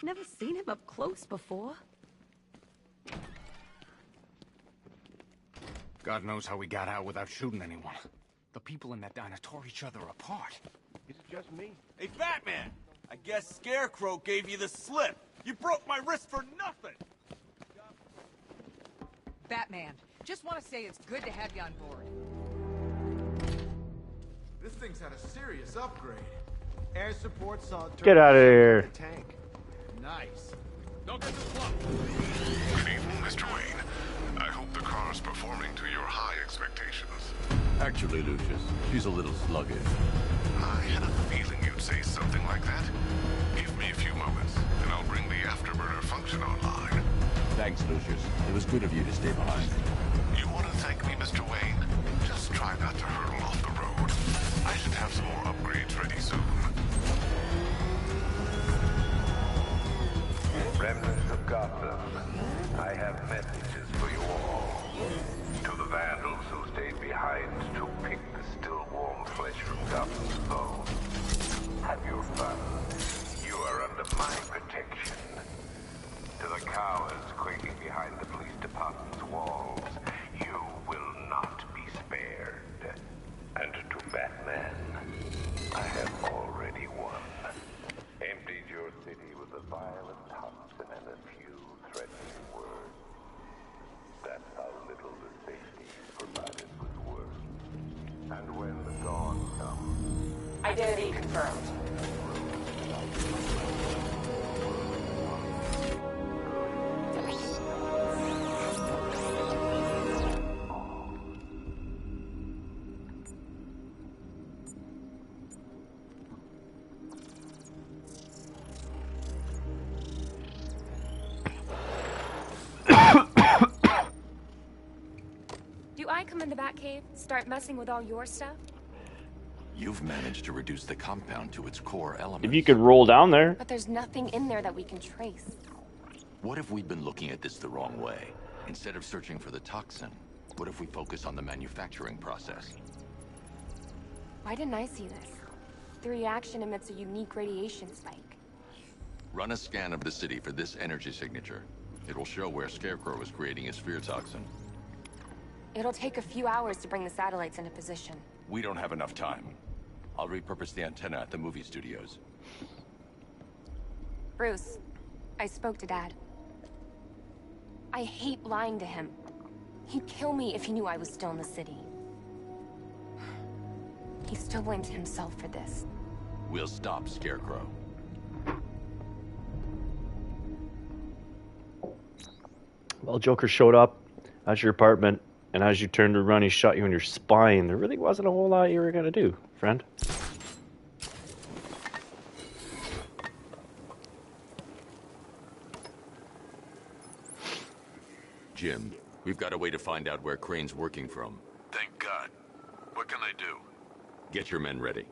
Never seen him up close before. God knows how we got out without shooting anyone. The people in that diner tore each other apart. Is it just me? Hey, Batman! I guess Scarecrow gave you the slip. You broke my wrist for nothing! Batman, just want to say it's good to have you on board. This thing's had a serious upgrade. Air support, solid Get out of here. Tank. Nice. Don't get too close. Good evening, Mr. Wayne. I hope the car's performing to your high expectations. Actually, Lucius, she's a little sluggish. I had a feeling you'd say something like that. Give me a few moments, and I'll bring the afterburner function online. Thanks, Lucius. It was good of you to stay behind. You want to thank me, Mr. Wayne? Just try not to hurtle off the road. I should have some more upgrades ready soon. Remnants of Gotham, I have messages for you all. To the vandals who stayed behind to pick the still warm flesh from Gotham's foe. Have your fun. You are under my protection. To the cowards quaking behind the police department's walls, you will not be spared. And to Batman, I have already won. Emptied your city with a violent toxin and a few threatening words. That's how little the safety provided was worth. And when the dawn comes... Identity confirmed. Do I come in the Batcave, start messing with all your stuff? You've managed to reduce the compound to its core elements. If you could roll down there. But there's nothing in there that we can trace. What if we've been looking at this the wrong way? Instead of searching for the toxin, what if we focus on the manufacturing process? Why didn't I see this? The reaction emits a unique radiation spike. Run a scan of the city for this energy signature. It will show where Scarecrow is creating his fear toxin. It'll take a few hours to bring the satellites into position. We don't have enough time. I'll repurpose the antenna at the movie studios. Bruce, I spoke to Dad. I hate lying to him. He'd kill me if he knew I was still in the city. He still blames himself for this. We'll stop Scarecrow. Well, Joker showed up at your apartment, and as you turned to run, he shot you in your spine. There really wasn't a whole lot you were going to do, friend. Jim, we've got a way to find out where Crane's working from. Thank God. What can I do? Get your men ready.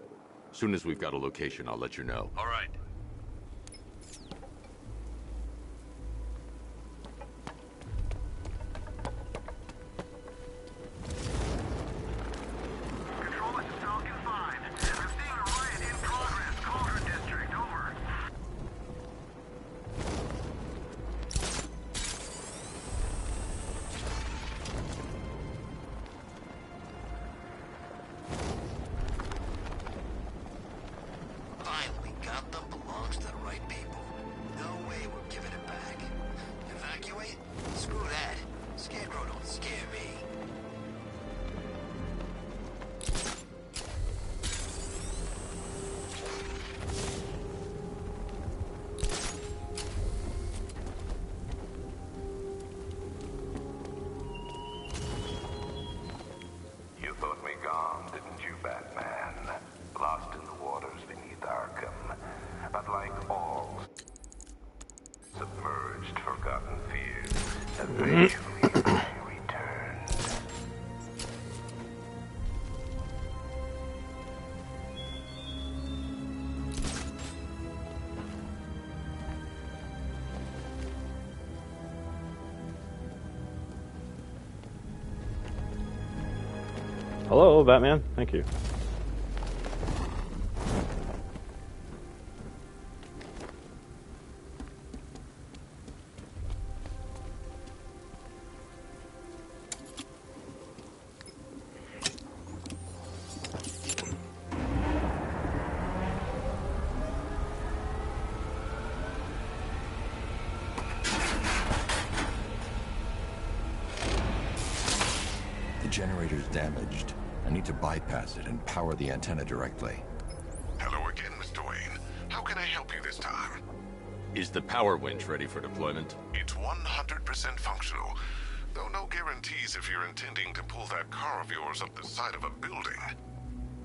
Soon as we've got a location, I'll let you know. All right. Control, this is Falcon 5. I'm seeing a riot in progress. Cauldron District, over. Finally, Gotham belongs to the right people. No way we're giving it back. Evacuate? Screw that. Scarecrow don't scare me. You thought me gone, didn't you, Batman? Lost in the waters beneath Arkham. But like all submerged, forgotten fears, eventually I returned. Hello, Batman. Thank you. generator's damaged. I need to bypass it and power the antenna directly. Hello again, Mr. Wayne. How can I help you this time? Is the power winch ready for deployment? It's 100% functional, though no guarantees if you're intending to pull that car of yours up the side of a building.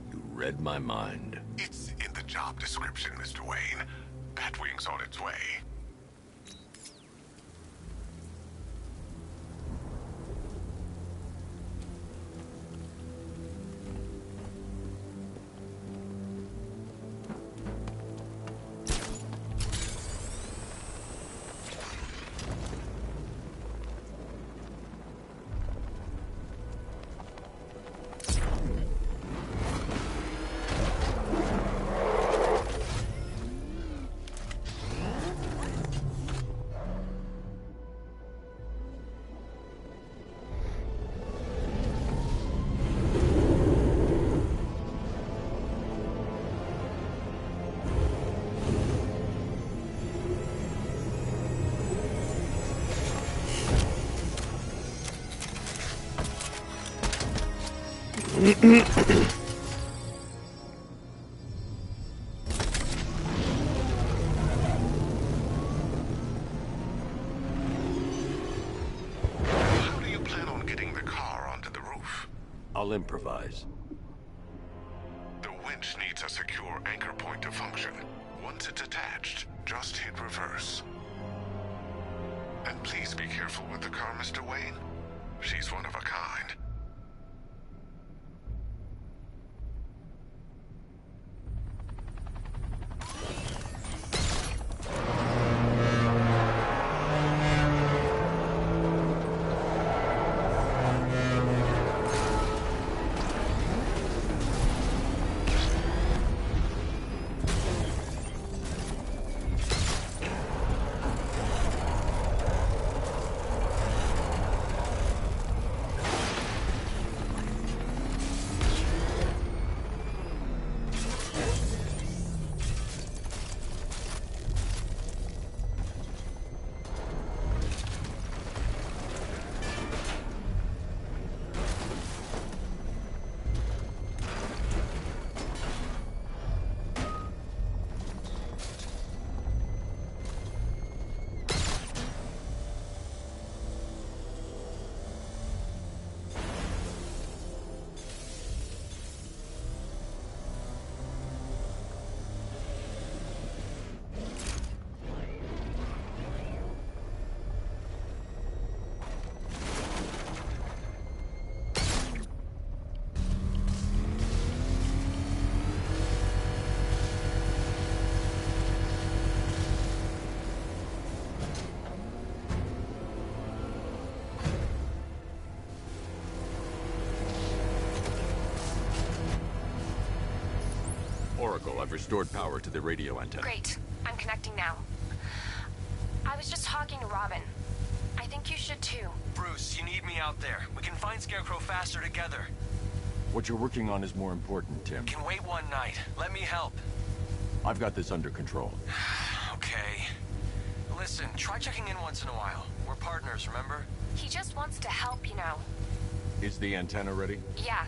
You read my mind. It's in the job description, Mr. Wayne. Batwing's on its way. How do you plan on getting the car onto the roof? I'll improvise. The winch needs a secure anchor point to function. Once it's attached, just hit reverse. And please be careful with the car, Mr. Wayne. She's one of a kind. Oracle, I've restored power to the radio antenna. Great. I'm connecting now. I was just talking to Robin. I think you should too. Bruce, you need me out there. We can find Scarecrow faster together. What you're working on is more important, Tim. Can wait one night. Let me help. I've got this under control. Okay. Listen, try checking in once in a while. We're partners, remember? He just wants to help, you know. Is the antenna ready? Yeah,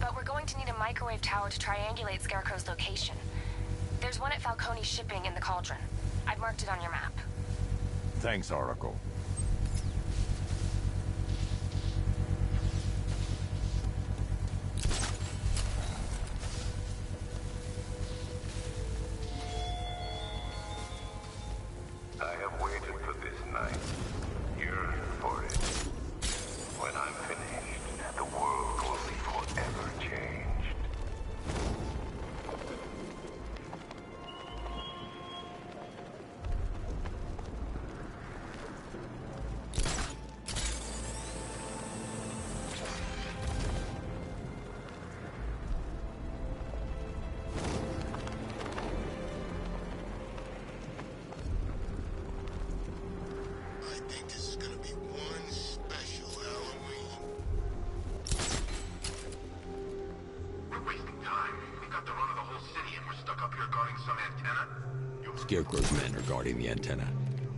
but we're going to need a microwave tower to triangulate Scarecrow's location. There's one at Falcone's shipping in the Cauldron. I've marked it on your map. Thanks, Oracle. I have waited for this night, yearned for it. When I'm finished, the world will be forever changed. I think this is gonna be one special Halloween. We're wasting time. We've got the run of the whole city and we're stuck up here guarding some antenna. Scarecrow's men are guarding the antenna.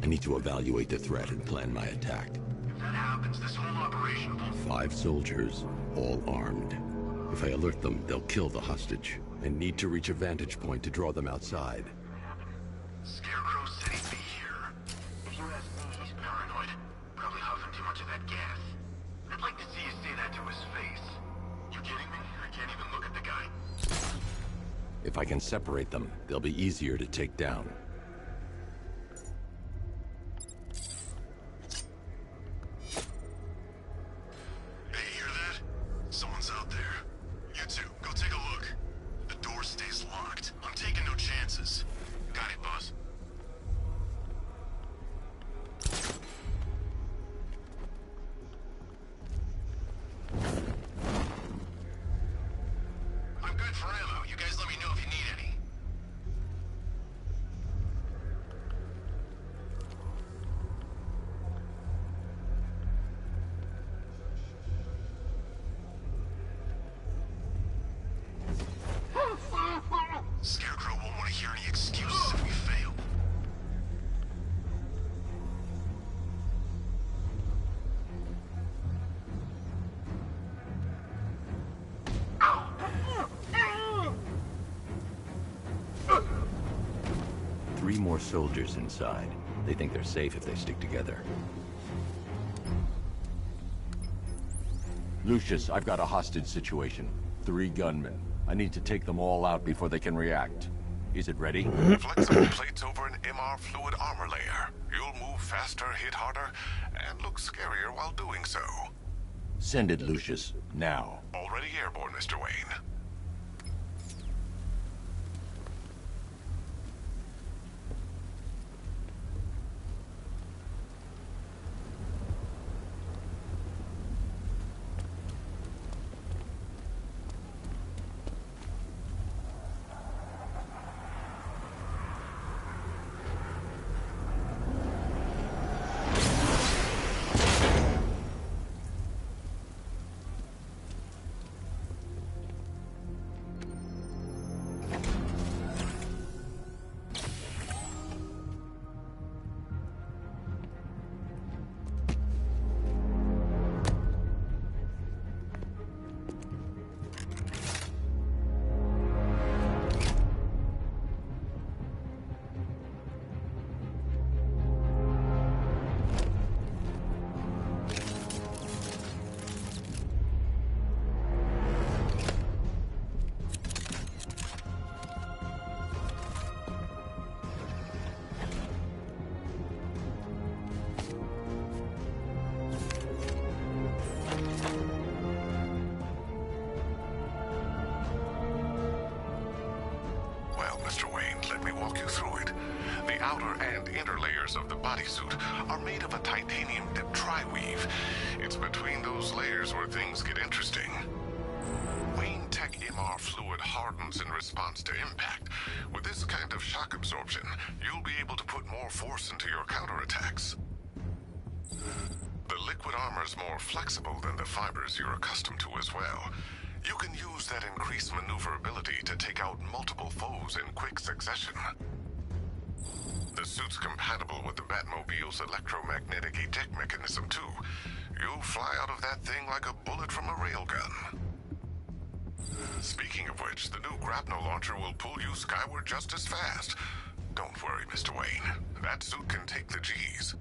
I need to evaluate the threat and plan my attack. If that happens, this whole operation won't 5 soldiers, all armed. If I alert them, they'll kill the hostage. I need to reach a vantage point to draw them outside. Scarecrow said he'd be here. If you ask me, he's paranoid. Probably huffing too much of that gas. I'd like to see you say that to his face. You kidding me? I can't even look at the guy. If I can separate them, they'll be easier to take down. Scarecrow won't want to hear any excuses if we fail. Three more soldiers inside. They think they're safe if they stick together. Lucius, I've got a hostage situation. 3 gunmen. I need to take them all out before they can react. Is it ready? Flexible plates over an MR fluid armor layer. You'll move faster, hit harder, and look scarier while doing so. Send it, Lucius. Now. Already airborne, Mr. Wayne. Of the bodysuit are made of a titanium dip tri-weave. It's between those layers where things get interesting. Wayne Tech MR fluid hardens in response to impact. With this kind of shock absorption, you'll be able to put more force into your counterattacks. The liquid armor's more flexible than the fibers you're accustomed to as well. You can use that increased maneuverability to take out multiple foes in quick succession. The suit's compatible with the Batmobile's electromagnetic eject mechanism, too. You'll fly out of that thing like a bullet from a railgun. Speaking of which, the new grapnel launcher will pull you skyward just as fast. Don't worry, Mr. Wayne. That suit can take the G's.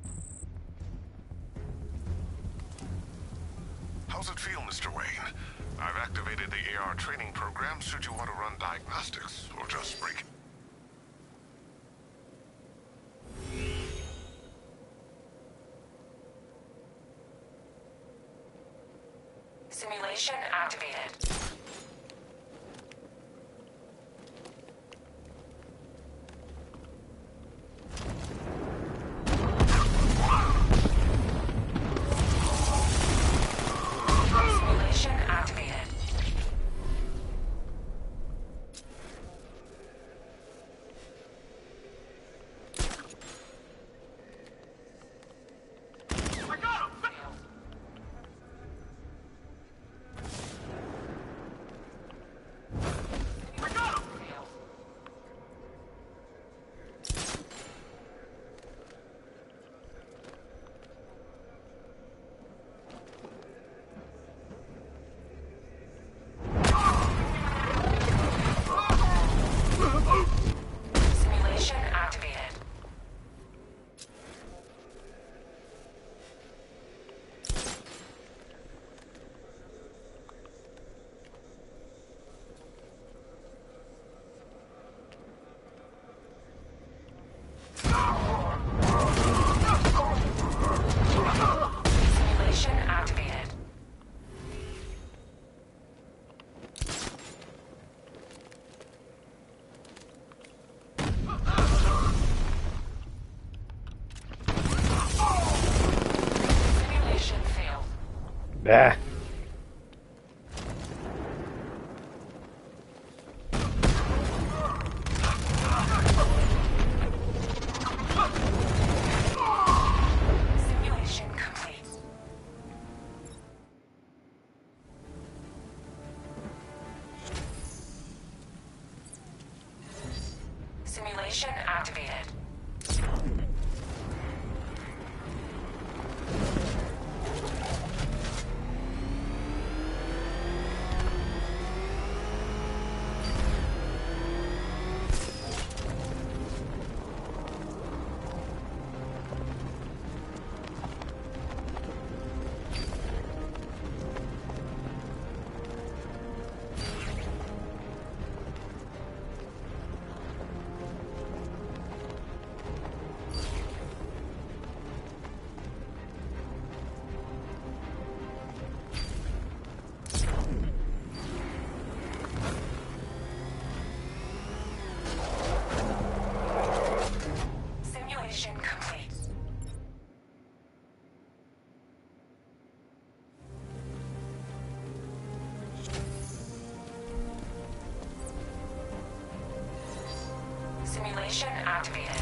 How's it feel, Mr. Wayne? I've activated the AR training program should you want to run diagnostics, or just break it. Simulation activated. Simulation activated. Bah. Simulation complete. Simulation activated. Simulation complete. Simulation activated.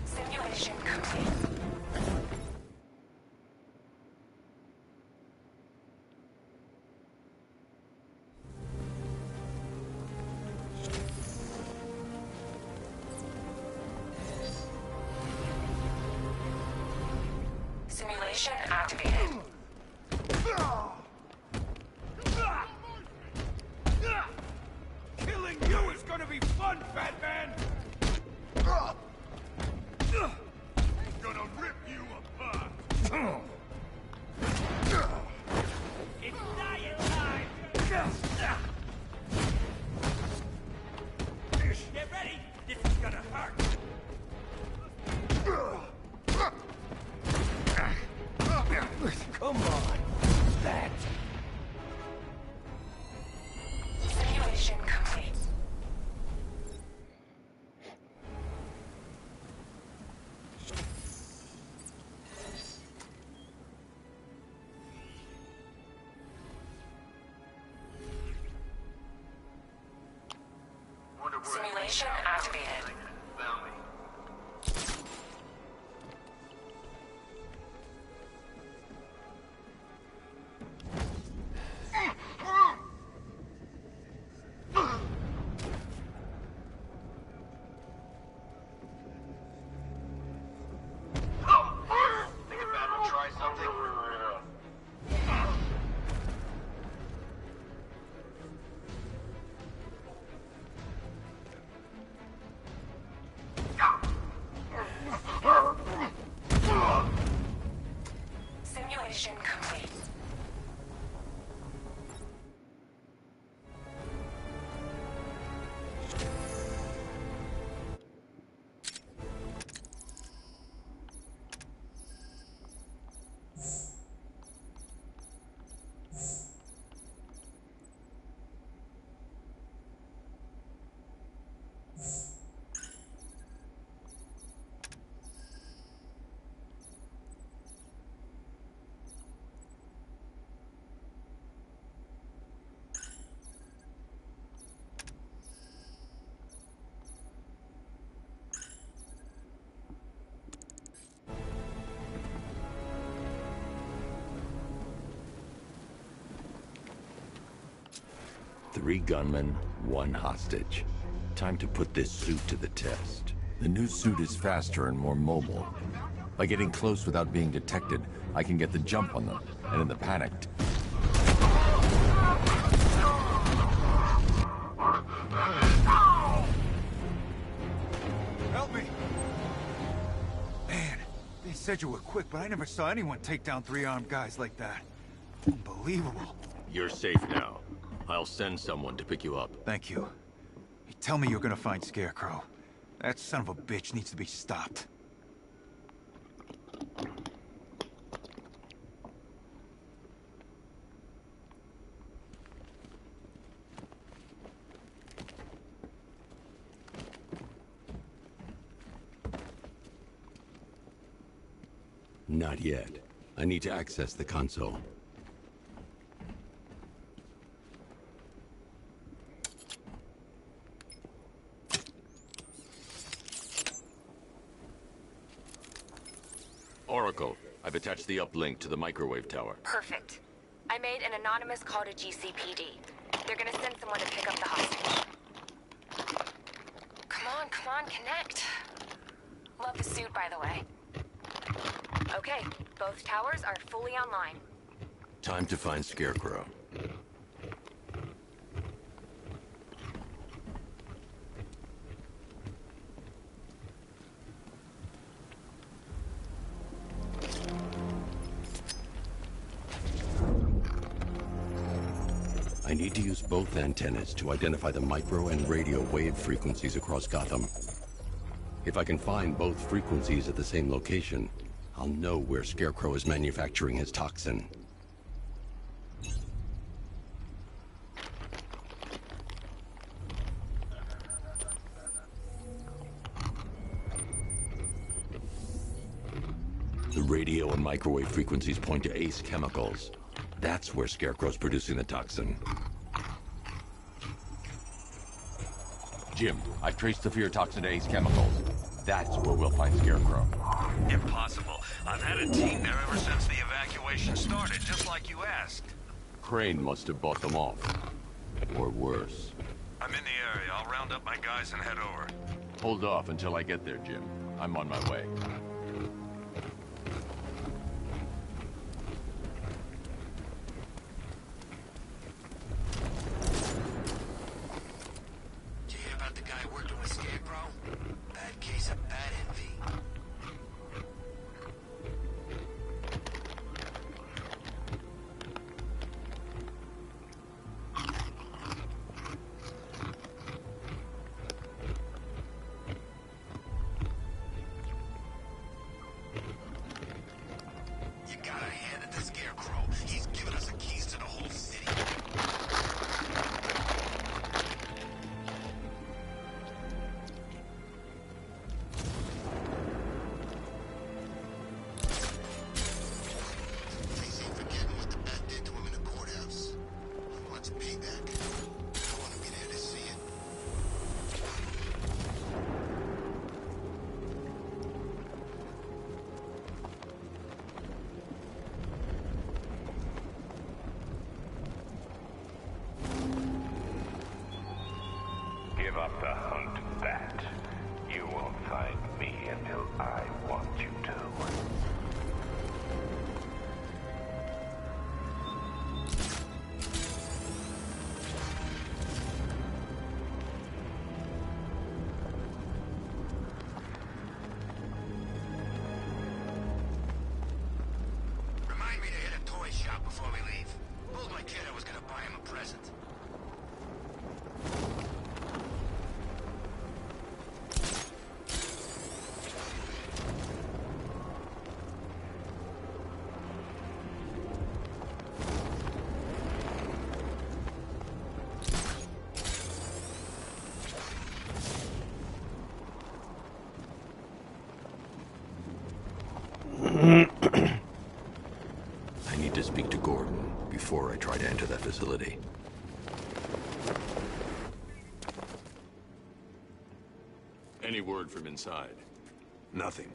Simulation complete. Simulation activated. Killing you is gonna be fun, Batman! Gonna rip you apart! It's dying time! Get ready! This is gonna hurt! Come on! That! Simulation complete. Simulation activated. Think if Batman try something? 3 gunmen, 1 hostage. Time to put this suit to the test. The new suit is faster and more mobile. By getting close without being detected, I can get the jump on them, and in the panic... Help me! Man, they said you were quick, but I never saw anyone take down 3 armed guys like that. Unbelievable. You're safe now. I'll send someone to pick you up. Thank you. Hey, tell me you're gonna find Scarecrow. That son of a bitch needs to be stopped. Not yet. I need to access the console. Oracle, I've attached the uplink to the microwave tower. Perfect. I made an anonymous call to GCPD. They're gonna send someone to pick up the hostage. Come on, connect. Love the suit, by the way. Okay, both towers are fully online. Time to find Scarecrow. I need to use both antennas to identify the micro and radio wave frequencies across Gotham. If I can find both frequencies at the same location, I'll know where Scarecrow is manufacturing his toxin. The radio and microwave frequencies point to Ace Chemicals. That's where Scarecrow's producing the toxin. Jim, I've traced the fear toxin to Ace Chemicals. That's where we'll find Scarecrow. Impossible. I've had a team there ever since the evacuation started, just like you asked. Crane must have bought them off. Or worse. I'm in the area. I'll round up my guys and head over. Hold off until I get there, Jim. I'm on my way. Did you hear about the guy working with Scarecrow? Bad case of bad envy. You gotta hand it to Scarecrow. He's given us the keys to the whole city. He's forgetting what the bat did to him in the courthouse. He wants payback. I want him to get here to see it. Give up the hunt, Bat. You won't find me until I want you to. Remind me to hit a toy shop before we leave. Told my kid I was gonna buy him a present. I need to speak to Gordon before I try to enter that facility. Any word from inside? Nothing.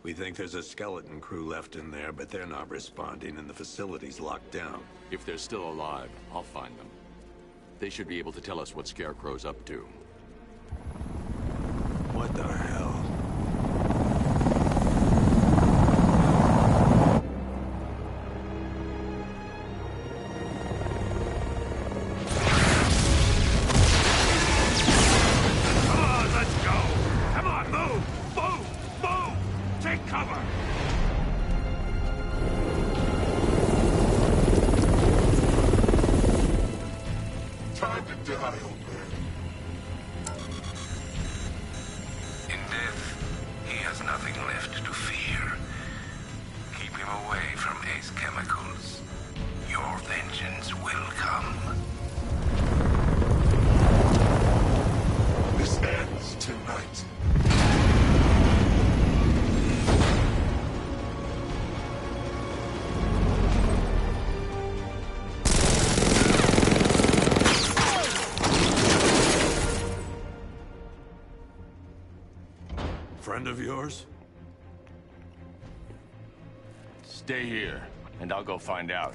We think there's a skeleton crew left in there, but they're not responding and the facility's locked down. If they're still alive, I'll find them. They should be able to tell us what Scarecrow's up to. What the hell? Come on, let's go! Come on, move! Move! Move! Take cover! Time to die, old man. In death, he has nothing left to fear. Keep him away from Ace Chemicals. Your vengeance will come. This ends tonight. Friend of yours? Stay here, and I'll go find out.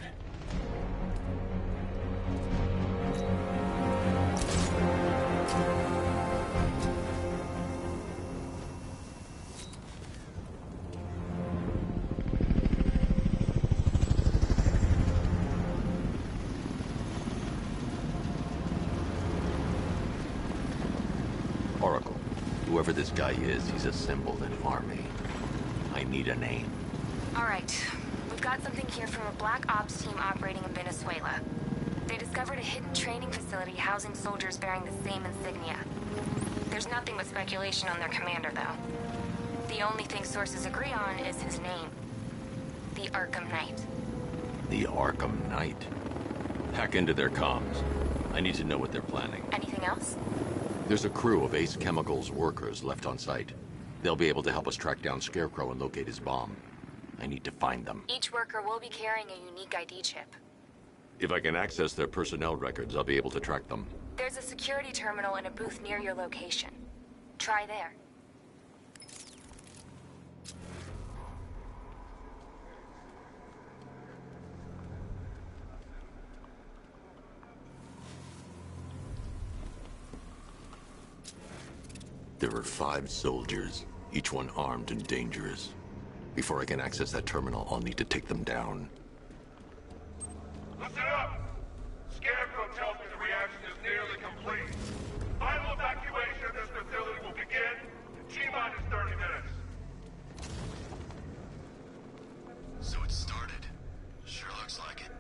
Oracle, whoever this guy is, he's assembled an army. I need a name. All right. We've got something here from a Black Ops team operating in Venezuela. They discovered a hidden training facility housing soldiers bearing the same insignia. There's nothing but speculation on their commander, though. The only thing sources agree on is his name. The Arkham Knight. The Arkham Knight. Hack into their comms. I need to know what they're planning. Anything else? There's a crew of Ace Chemicals workers left on site. They'll be able to help us track down Scarecrow and locate his bomb. I need to find them. Each worker will be carrying a unique ID chip. If I can access their personnel records, I'll be able to track them. There's a security terminal in a booth near your location. Try there. There are 5 soldiers, each one armed and dangerous. Before I can access that terminal, I'll need to take them down. Listen up! Scarecrow tells me the reaction is nearly complete. Final evacuation of this facility will begin in T-minus 30 minutes. So it started. Sure looks like it.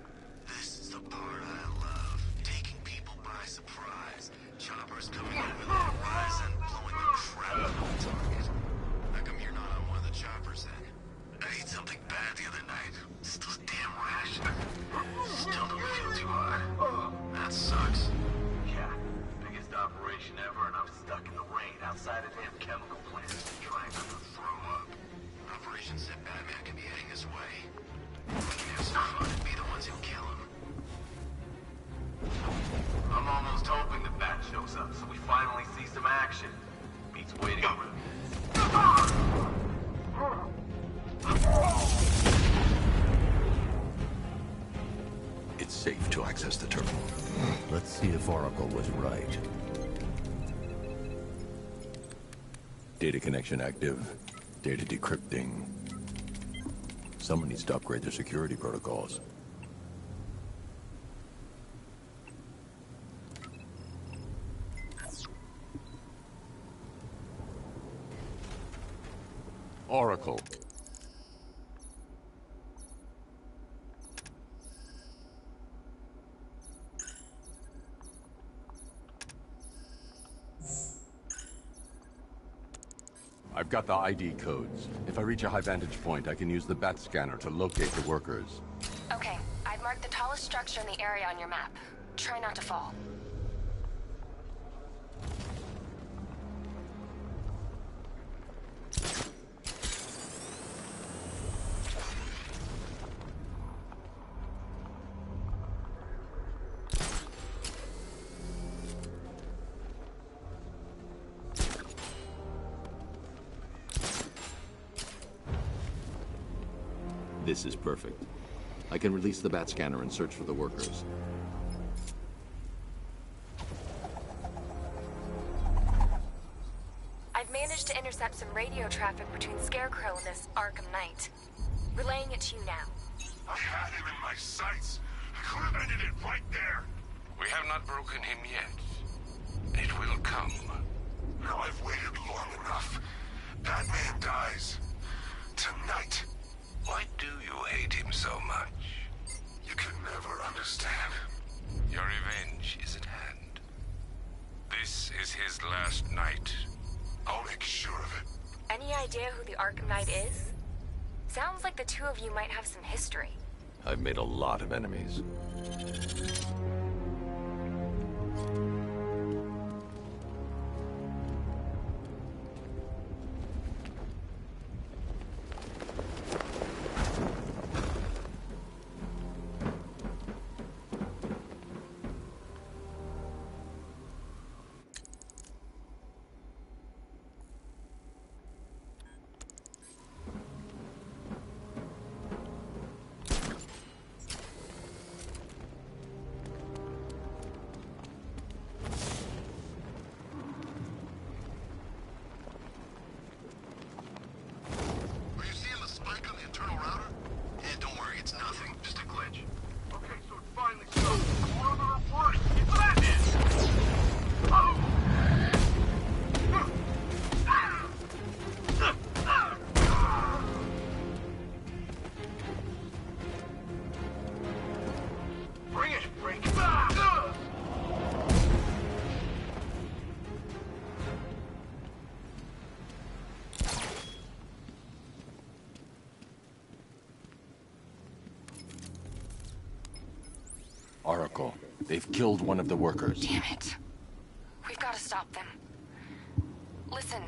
This is the part I love. Taking people by surprise. Choppers coming over the horizon, blowing the crap out of the target. How come you're not on one of the choppers then? I ate something bad the other night. It's those damn rations. Still don't feel too hot. That sucks. Yeah, biggest operation ever, and I'm stuck in the rain outside a damn chemical plant, trying not to throw up. Operation said Batman could be heading his way. We can have some fun and be the ones who kill him. I'm almost hoping the Bat shows up, so we finally see some action. Beats waiting around. It's safe to access the terminal. Let's see if Oracle was right. Data connection active. Data decrypting. Someone needs to upgrade their security protocols. Oracle. I've got the ID codes. If I reach a high vantage point, I can use the bat scanner to locate the workers. Okay, I've marked the tallest structure in the area on your map. Try not to fall. This is perfect. I can release the bat scanner and search for the workers. radio traffic between Scarecrow and this Arkham Knight. Relaying it to you now. I had him in my sights. I could have ended it right there. We have not broken him yet. It will come. Now I've waited long enough. Batman dies. Tonight. Why do you hate him so much? You can never understand. Your revenge is at hand. This is his last night. I'll make sure of it. Any idea who the Arkham Knight is? Sounds like the two of you might have some history. I've made a lot of enemies. Oracle, they've killed one of the workers. Damn it. We've got to stop them. Listen,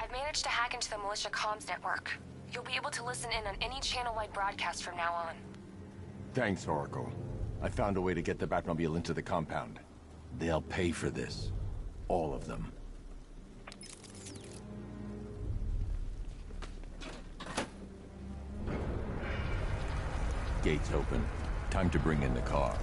I've managed to hack into the militia comms network. You'll be able to listen in on any channel-wide broadcast from now on. Thanks, Oracle. I found a way to get the Batmobile into the compound. They'll pay for this. All of them. Gates open. Time to bring in the car.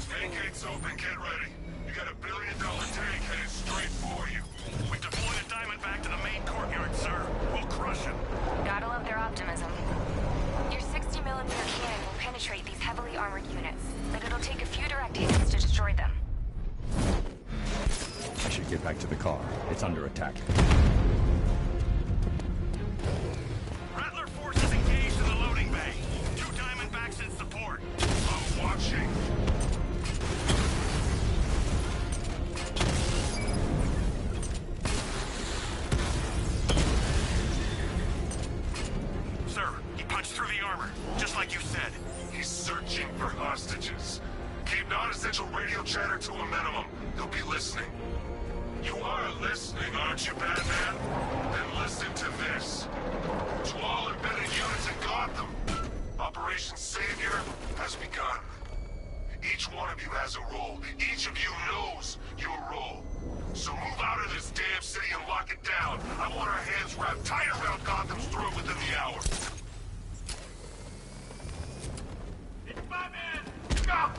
Tank gates open, get ready. You got $1 billion tank headed straight for you. We deployed a Diamondback to the main courtyard, sir. We'll crush him. Gotta love their optimism. Your 60mm cannon will penetrate these heavily armored units, but it'll take a few direct hits to destroy them. I should get back to the car. It's under attack. Rattler forces engaged in the loading bay. 2 Diamondbacks in support. I'm watching. Sir, he punched through the armor, just like you said. He's searching for hostages. Keep non-essential radio chatter to a minimum. He'll be listening. You are listening, aren't you, Batman? Then listen to this. To all embedded units in Gotham, Operation Savior has begun. Each one of you has a role. Each of you knows your role. So move out of this damn city and lock it down. I want our hands wrapped tight around Gotham's throat within the hour. It's Batman! Go!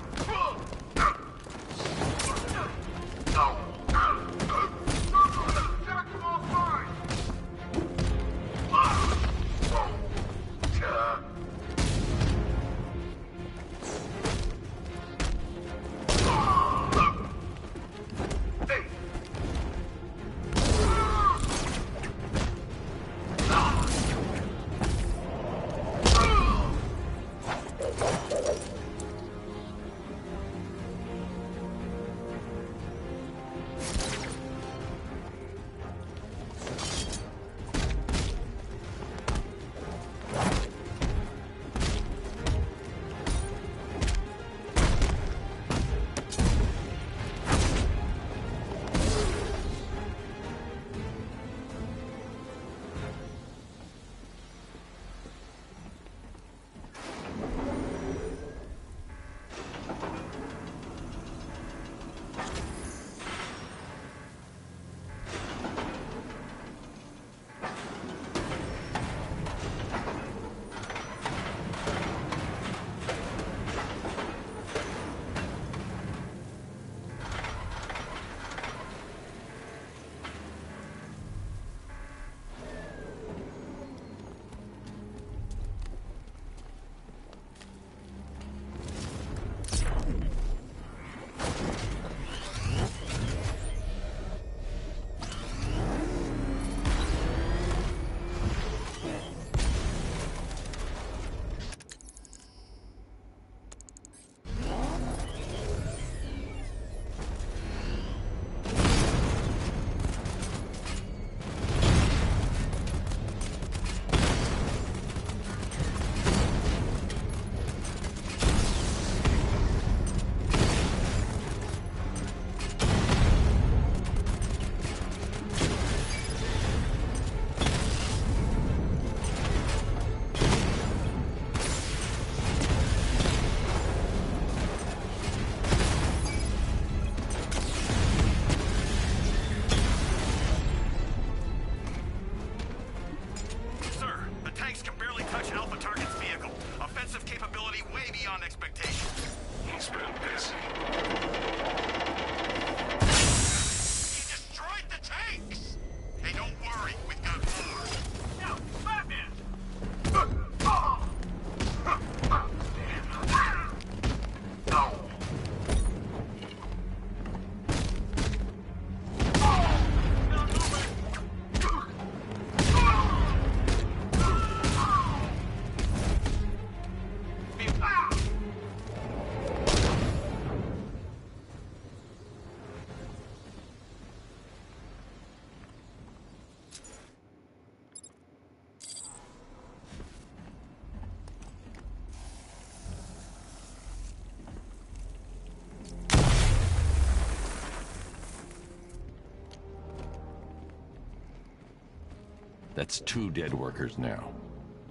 That's 2 dead workers now.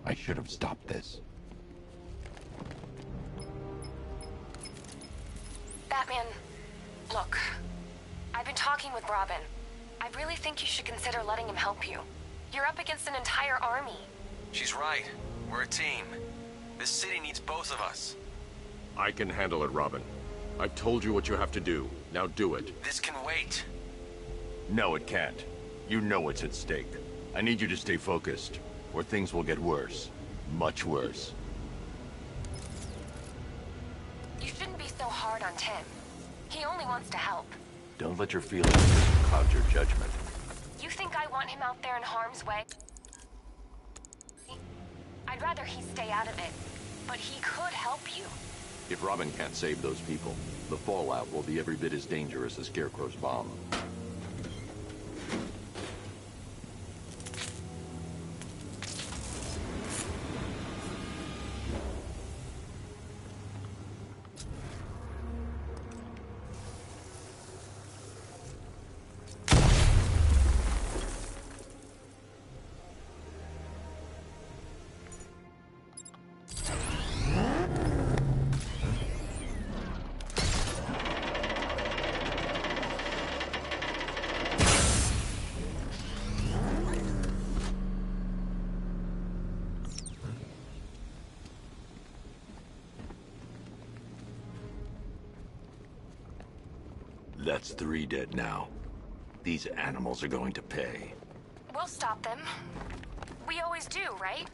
I should have stopped this. Batman, look. I've been talking with Robin. I really think you should consider letting him help you. You're up against an entire army. She's right. We're a team. This city needs both of us. I can handle it, Robin. I've told you what you have to do. Now do it. This can wait. No, it can't. You know what's at stake. I need you to stay focused, or things will get worse. Much worse. You shouldn't be so hard on Tim. He only wants to help. Don't let your feelings cloud your judgment. You think I want him out there in harm's way? I'd rather he stay out of it, but he could help you. If Robin can't save those people, the fallout will be every bit as dangerous as Scarecrow's bomb. That's 3 dead now. These animals are going to pay. We'll stop them. We always do, right?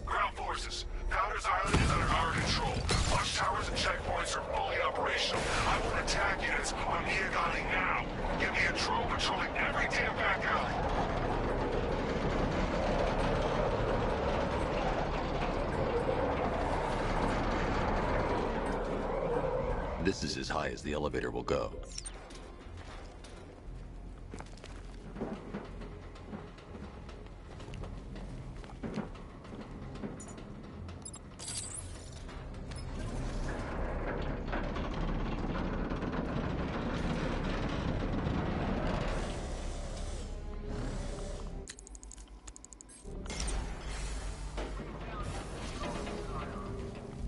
Ground forces, Founders Island is under our control. Watchtowers and checkpoints are fully operational. I want attack units on Miagani now. Get me a drone patrolling every damn back alley. This is as high as the elevator will go.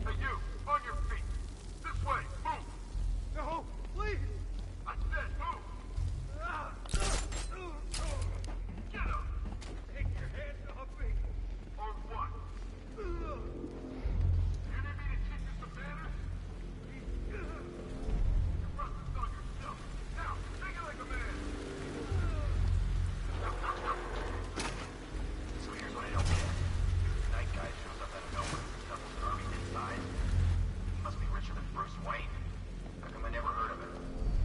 Hey you, on your feet. This way, move. No, please. I said move. Get up. Take your hands off me. Or what? You need me to teach you some manners? You're rusting on yourself. Now, take it like a man. So here's what I don't get. Night guy shows up out of nowhere, doubles an army this size. He must be richer than Bruce Wayne. How come I never heard of him?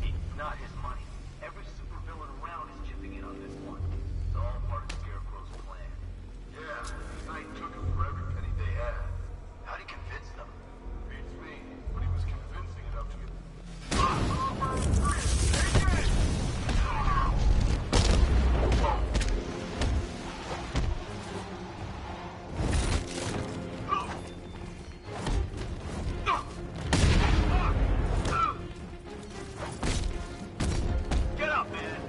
It's not his money. Every supervillain around is chipping in on this one. It's all part of Scarecrow's plan. Yeah, Knight took him for every penny they had. How'd he convince them? Beats me, but he was convincing enough to get... Get up, man!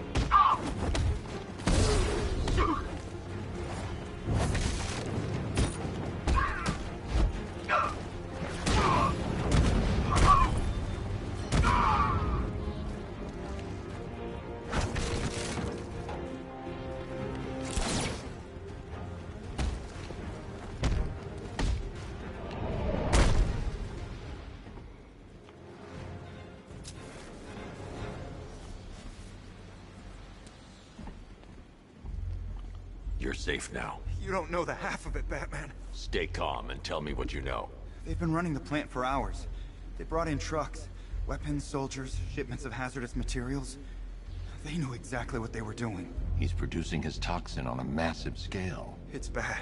You're safe now. You don't know the half of it, Batman. Stay calm and tell me what you know. They've been running the plant for hours. They brought in trucks, weapons, soldiers, shipments of hazardous materials. They knew exactly what they were doing. He's producing his toxin on a massive scale. It's bad.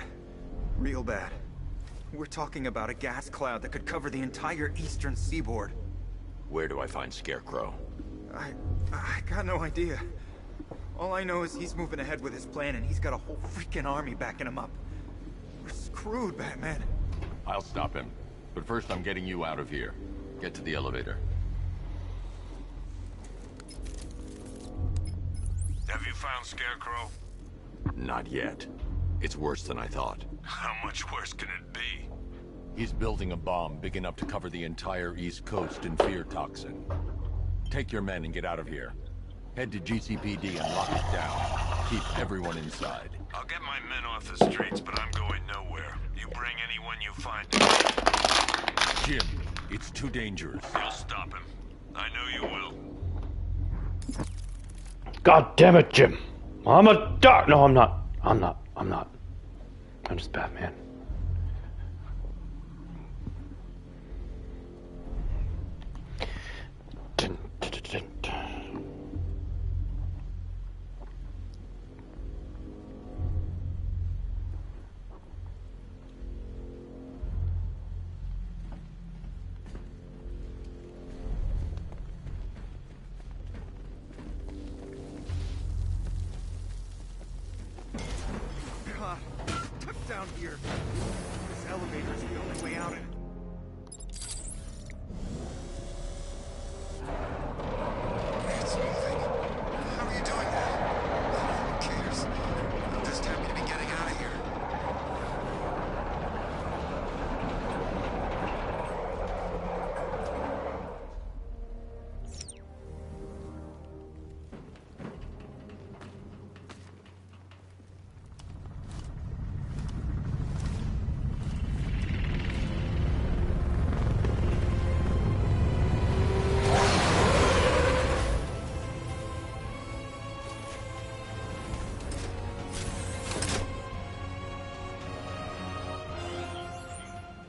Real bad. We're talking about a gas cloud that could cover the entire eastern seaboard. Where do I find Scarecrow? I got no idea. All I know is he's moving ahead with his plan, and he's got a whole freaking army backing him up. We're screwed, Batman. I'll stop him. But first, I'm getting you out of here. Get to the elevator. Have you found Scarecrow? Not yet. It's worse than I thought. How much worse can it be? He's building a bomb big enough to cover the entire East Coast in fear toxin. Take your men and get out of here. Head to GCPD and lock it down. Keep everyone inside. I'll get my men off the streets, but I'm going nowhere. You bring anyone you find. Jim, it's too dangerous. You'll stop him. I know you will. God damn it, Jim. I'm a dog. No, I'm not. I'm not. I'm just Batman. Dun, dun, dun, dun. God, stuck down here. This elevator's the only way out of it. It's moving. How are you doing that? Who cares? I'm just happy to be getting out of here.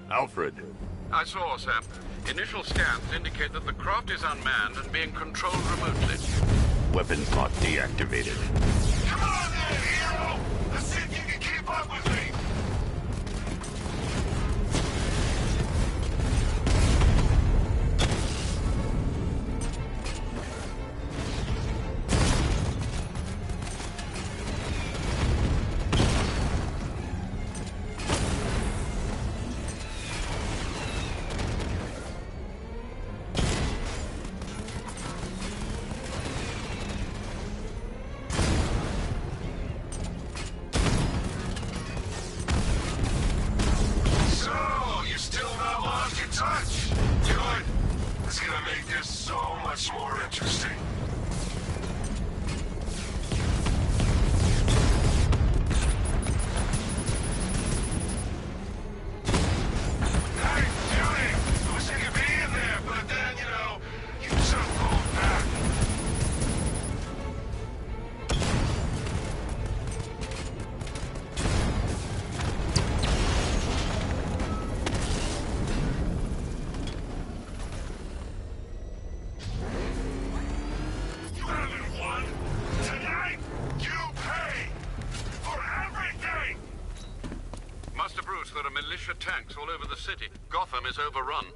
Alfred. I saw, sir. Initial scans indicate that the craft is unmanned and being controlled remotely. Weapons not deactivated. Come on then, hero! Let's see if you can keep up with me! Tanks all over the city. Gotham is overrun.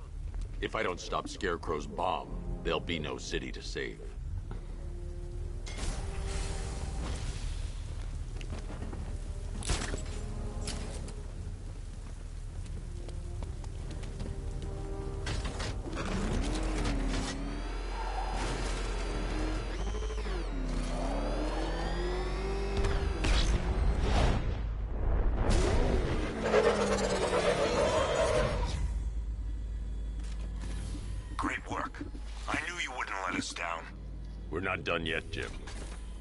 If I don't stop Scarecrow's bomb, there'll be no city to save. We're not done yet, Jim.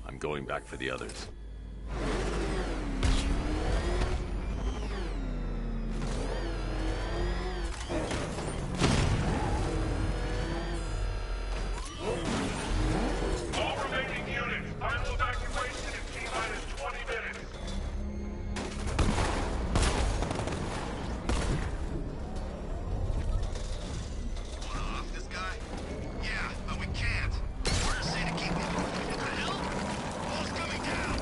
I'm going back for the others. All remaining units, final evacuation in T-minus 20 minutes. This guy? Yeah, but we can't. We're to say to keep him. What the hell? Wall's coming down.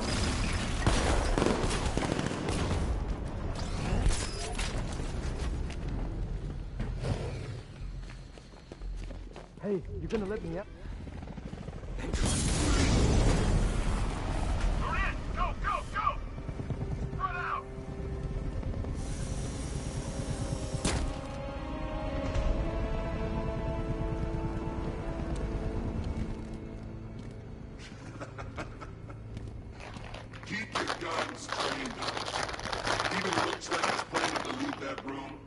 Hey, you gonna let me out? Keep your guns trained up. Even looks like it's planning to loot that room.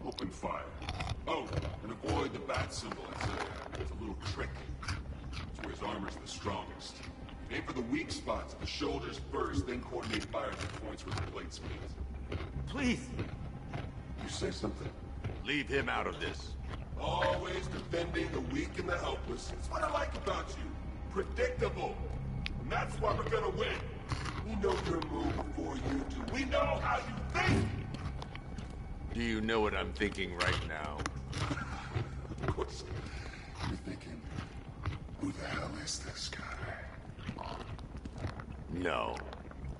Open fire. Oh, and avoid the bat symbol. It's a little trick. It's where his armor's the strongest. Aim for the weak spots, the shoulders first, then coordinate fire at the points where the plates meet. Please. You say something? Leave him out of this. Always defending the weak and the helpless. It's what I like about you. Predictable. And that's why we're gonna win. We know your move before you do. We know how you think! Do you know what I'm thinking right now? Of course. You're thinking, who the hell is this guy? No.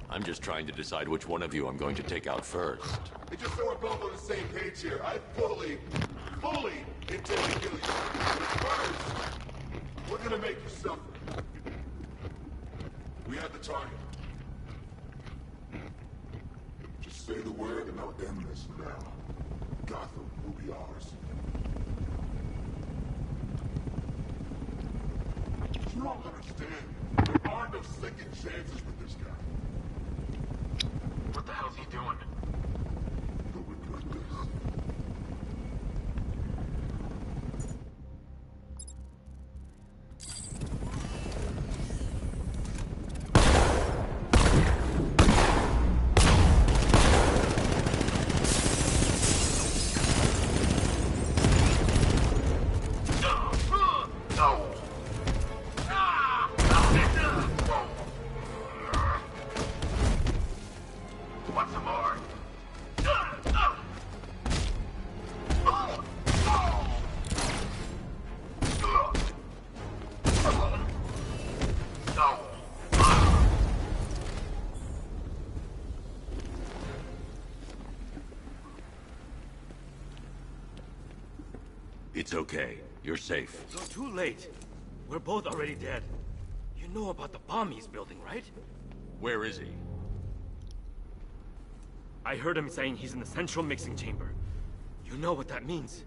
I'm just trying to decide which one of you I'm going to take out first. Hey, just so we're both on the same page here, I fully intend to kill you. But first, we're gonna make you suffer. We have the target. Just say the word and I'll end this now. Gotham will be ours. You don't understand. There are no second chances with this guy. What the hell's he doing? Go regret this. It's okay. You're safe. So too late. We're both already dead. You know about the bomb he's building, right? Where is he? I heard him saying he's in the central mixing chamber. You know what that means.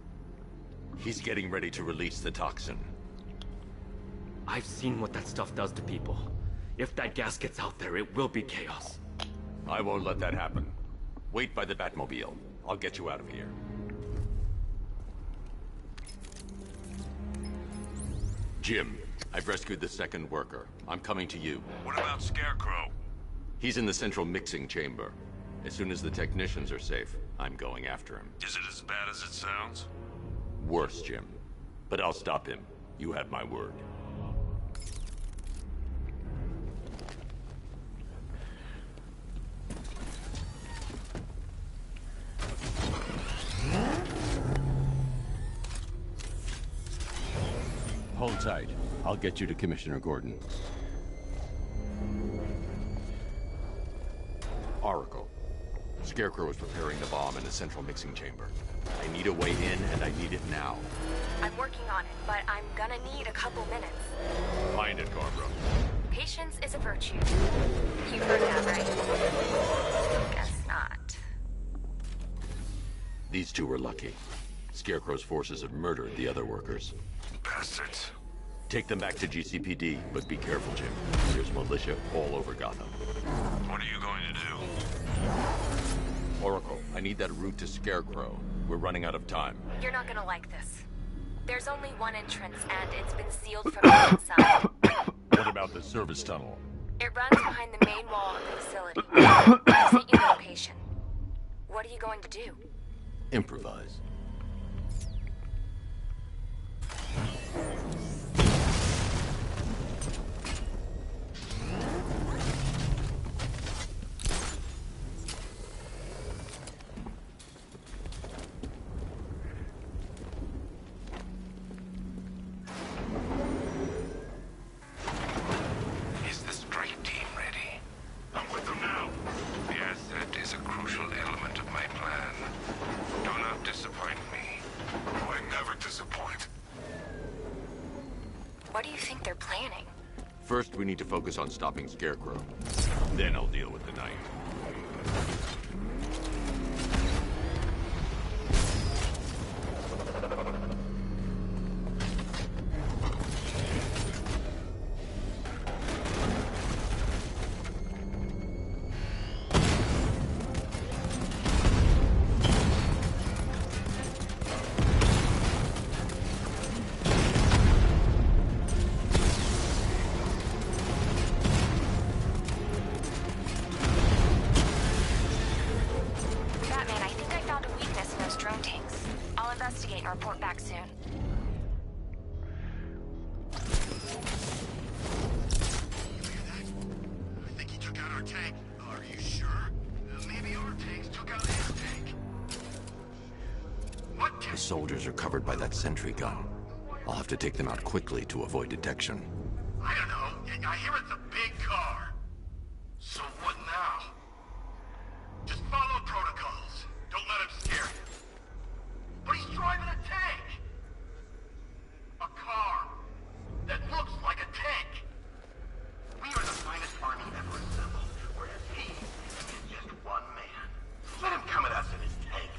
He's getting ready to release the toxin. I've seen what that stuff does to people. If that gas gets out there, it will be chaos. I won't let that happen. Wait by the Batmobile. I'll get you out of here. Jim, I've rescued the second worker. I'm coming to you. What about Scarecrow? He's in the central mixing chamber. As soon as the technicians are safe, I'm going after him. Is it as bad as it sounds? Worse, Jim. But I'll stop him. You have my word. Hold tight. I'll get you to Commissioner Gordon. Oracle. Scarecrow is preparing the bomb in the central mixing chamber. I need a way in, and I need it now. I'm working on it, but I'm gonna need a couple minutes. Find it, Barbara. Patience is a virtue. You've heard that, right? Guess not. These two were lucky. Scarecrow's forces have murdered the other workers. Bastards. Take them back to GCPD, but be careful, Jim. There's militia all over Gotham. What are you going to do? Oracle, I need that route to Scarecrow. We're running out of time. You're not gonna like this. There's only one entrance, and it's been sealed from the inside. What about the service tunnel? It runs behind the main wall of the facility. I sent you the location. What are you going to do? Improvise. Is the strike team ready? I'm with them now. The asset is a crucial element of my plan. Do not disappoint me. I never disappoint. What do you think they're planning? First, we need to focus on stopping Scarecrow. Then I'll deal with the Knight. tank. Are you sure? Maybe our tanks took out his tank. What? The soldiers are covered by that sentry gun. I'll have to take them out quickly to avoid detection. I don't know. I hear it's a big car. So what now? Just follow protocols. Don't let him scare you. But he's driving a tank. A car that looks like a tank. We are the finest army ever assembled, whereas he is just one man. Let him come at us in his tank.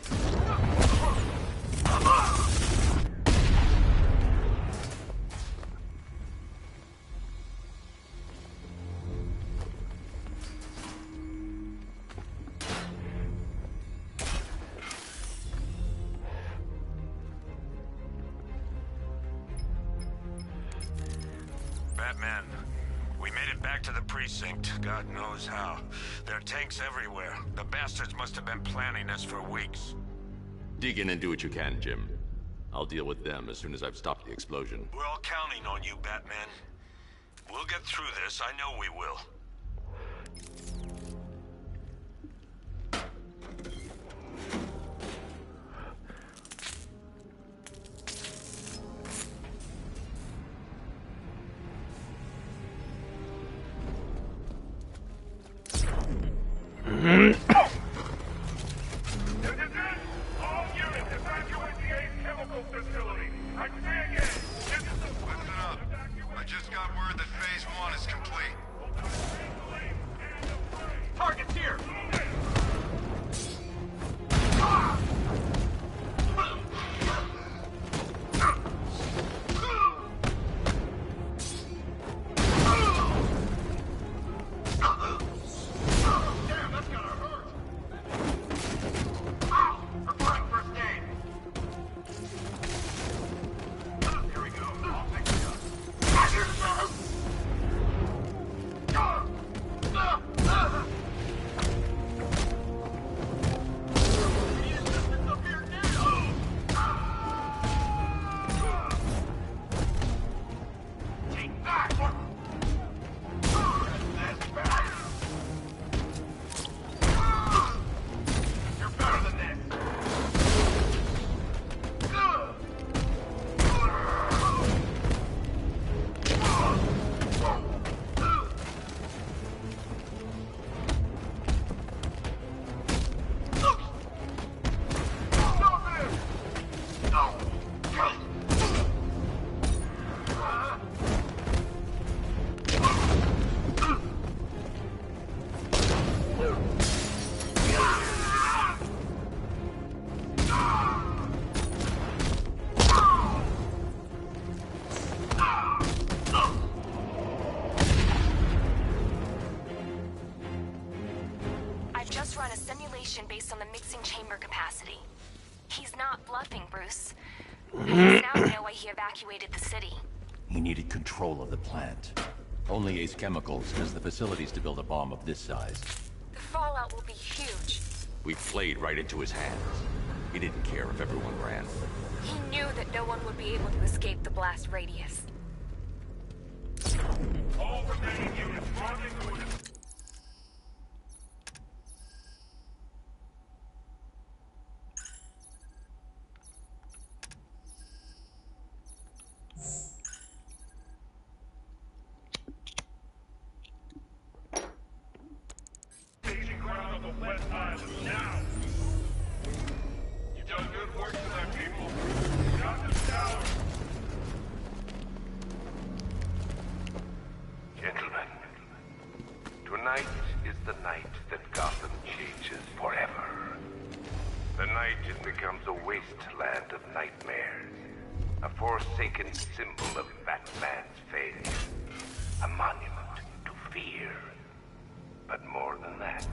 Batman, we made it back to the precinct. God knows how. There are tanks everywhere. The bastards must have been planning this for weeks. Dig in and do what you can, Jim. I'll deal with them as soon as I've stopped the explosion. We're all counting on you, Batman. We'll get through this. I know we will. All units evacuate the Ace Chemical Facility. I say again, Listen up. I just got word that Phase 1 is complete. Target's here! Damn, that's gotta hurt. Reporting first aid. Here we go. I'll fix it up. Take that! You're better than this! I've just run a simulation based on the mixing chamber capacity. He's not bluffing, Bruce. Now we know why he evacuated the city. He needed control of the plant. Only Ace Chemicals has the facilities to build a bomb of this size. The fallout will be huge. We played right into his hands. He didn't care if everyone ran. He knew that no one would be able to escape the blast radius. all remaining units rendezvous with staging ground on the West Island now. You've done good work for them people. Gotham Tower. Gentlemen, tonight is the night that Gotham changes forever. The night it becomes a wasteland of nightmares, a forsaken symbol of Batman's failure, a monument to fear. But more than that,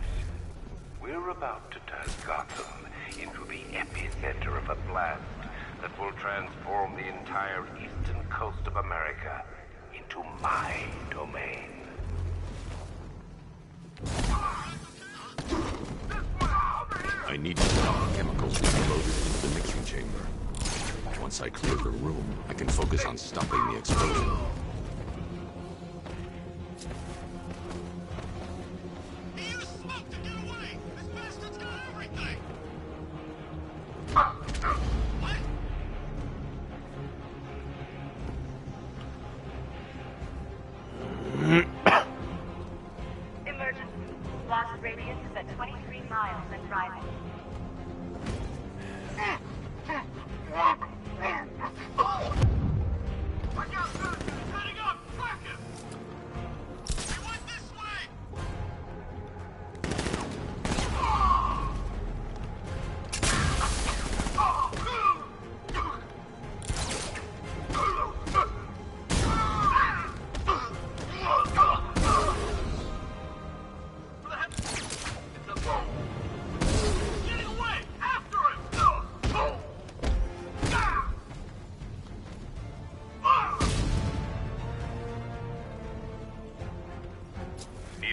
we're about to turn Gotham into the epicenter of a blast that will transform the entire eastern coast of America into my domain. I need to stop chemicals being loaded into the mixing chamber. Once I clear the room, I can focus on stopping the explosion.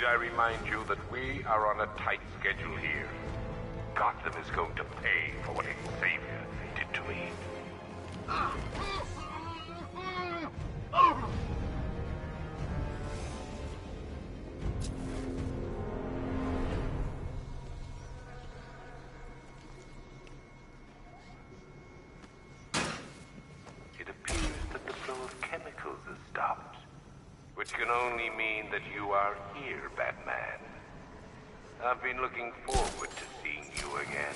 I remind you that we are on a tight schedule here. Gotham is going to pay for what its savior did to me. It appears that the flow of chemicals has stopped, which can only mean that you are here, Batman. I've been looking forward to seeing you again.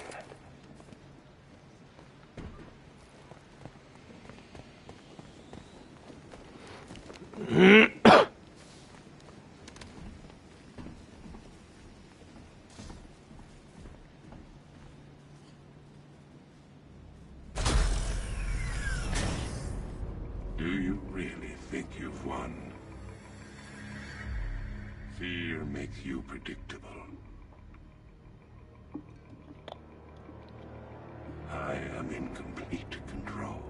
Do you really think you've won? Fear makes you predictable. I am in complete control.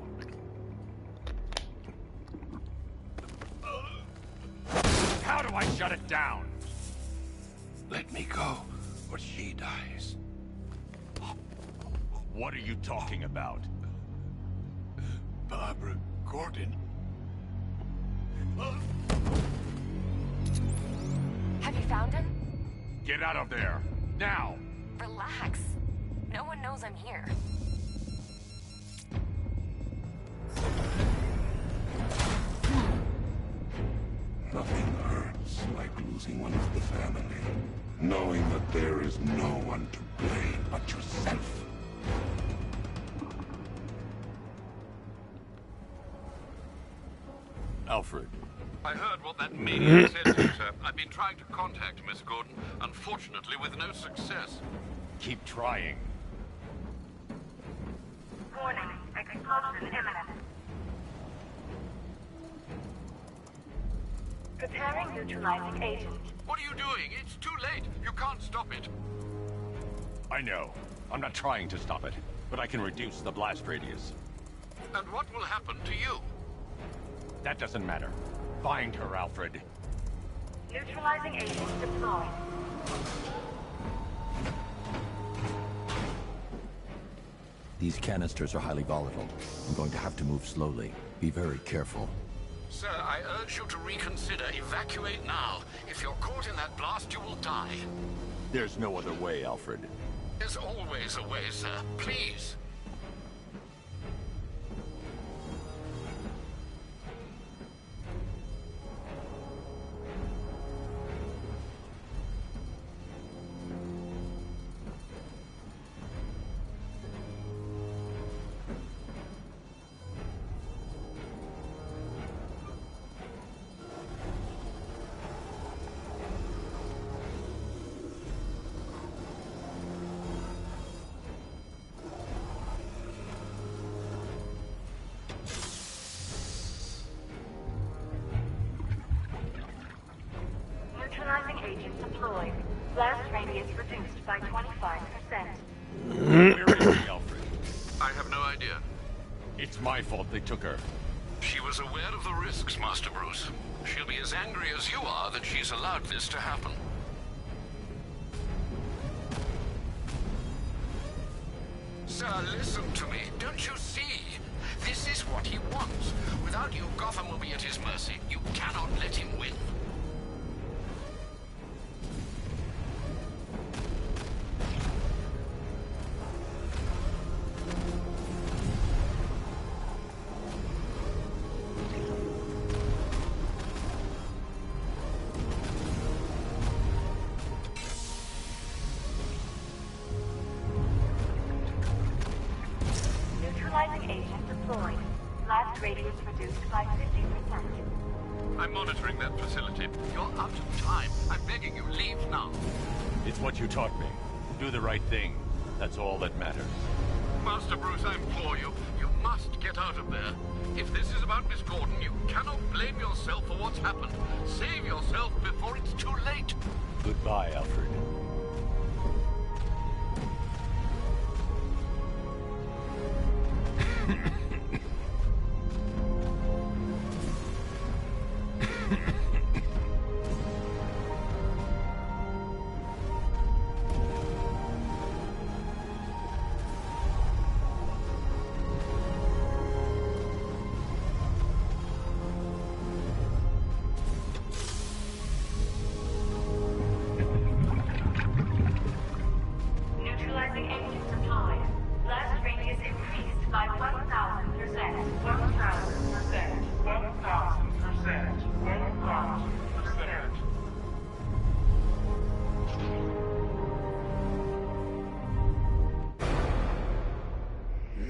How do I shut it down? Let me go, or she dies. What are you talking about? Barbara Gordon. Have you found him? Get out of there! Now! Relax. No one knows I'm here. Nothing hurts like losing one of the family. Knowing that there is no one to blame but yourself. Alfred. I heard what that maniac said to you, sir. I've been trying to contact Miss Gordon, unfortunately with no success. Keep trying. Warning, explosion imminent. Preparing neutralizing agent. What are you doing? It's too late. You can't stop it. I know. I'm not trying to stop it, but I can reduce the blast radius. And what will happen to you? That doesn't matter. Find her, Alfred. Neutralizing agent deployed. These canisters are highly volatile. I'm going to have to move slowly. Be very careful. Sir, I urge you to reconsider. Evacuate now. If you're caught in that blast, you will die. There's no other way, Alfred. There's always a way, sir. Please. Neutralizing agent deployed. Blast radius reduced by 25%. Where is she, Alfred? I have no idea. It's my fault they took her. She was aware of the risks, Master Bruce. She'll be as angry as you are that she's allowed this to happen. Sir, listen to me. Don't you see? This is what he wants. Without you, Gotham will be at his mercy. You cannot let him win. Neutralizing agent deployed. Blast radius reduced by 50%. I'm monitoring that facility. You're out of time. I'm begging you, leave now. It's what you taught me. Do the right thing. That's all that matters. Master Bruce, I implore you. You must get out of there. If this is about Miss Gordon, you cannot blame yourself for what's happened. Save yourself before it's too late. Goodbye, Alfred.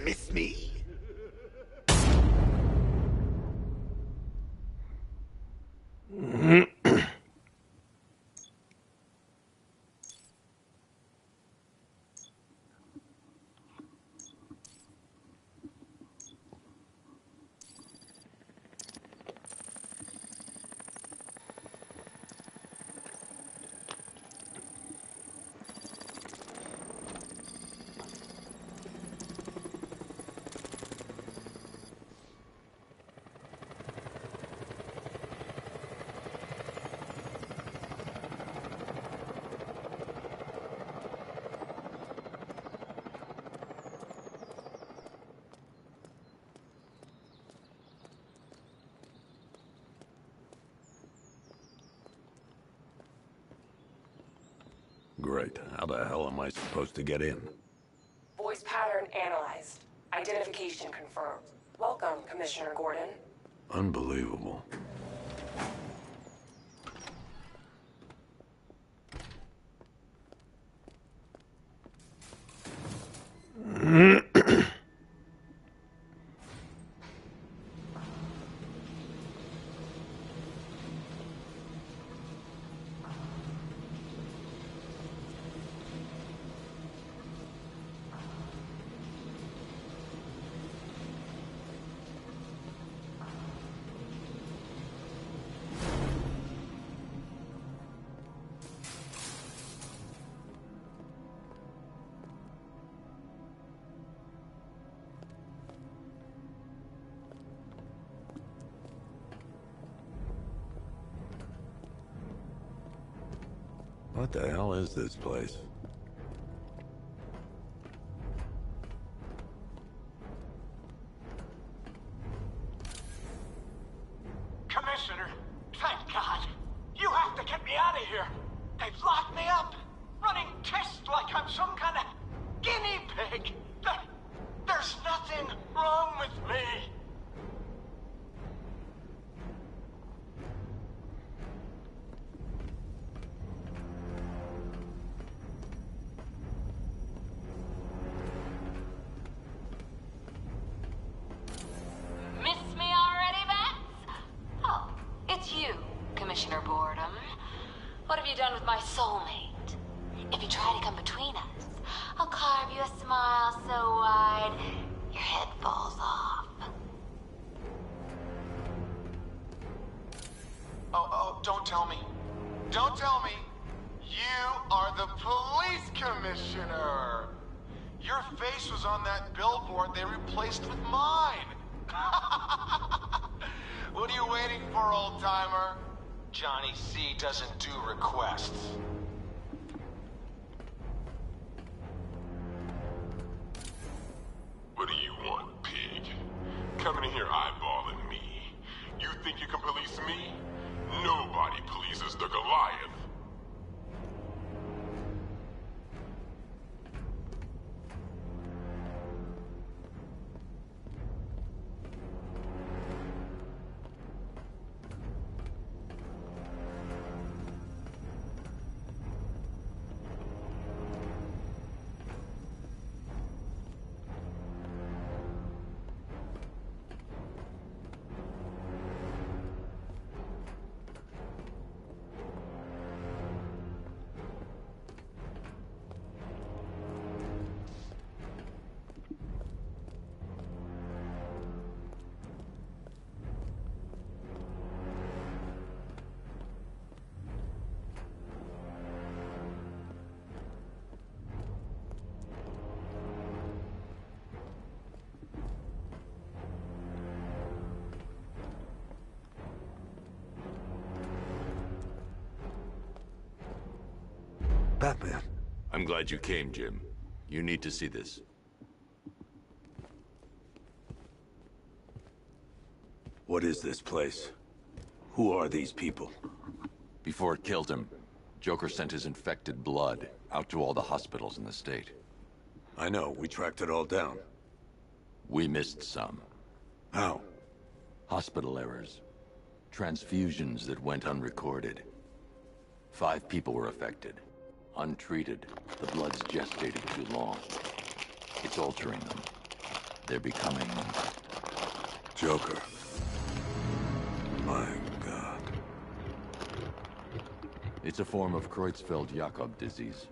miss me? Great. How the hell am I supposed to get in? Voice pattern analyzed. Identification confirmed. Welcome, Commissioner Gordon. Unbelievable. What the hell is this place? Commissioner, thank God. You have to get me out of here. They've locked me up, running tests like I'm some kind of guinea pig. There's nothing wrong with me. Miss me already, Bats? Oh, it's you, Commissioner Boredom. What have you done with my soulmate? If you try to come between us, I'll carve you a smile so wide, your head falls off. Oh, don't tell me. Don't tell me. You are the police commissioner. Your face was on that billboard they replaced with mine. What are you waiting for, old-timer? Johnny C doesn't do requests. What do you want, pig? Coming in here eyeballing me. You think you can police me? Nobody polices the Goliath. Batman. I'm glad you came, Jim. You need to see this. What is this place? Who are these people? Before it killed him, Joker sent his infected blood out to all the hospitals in the state. I know, we tracked it all down. We missed some. How? Hospital errors. Transfusions that went unrecorded. 5 people were affected. Untreated, the blood's gestated too long. It's altering them. They're becoming... Joker. My God. It's a form of Creutzfeldt-Jakob disease,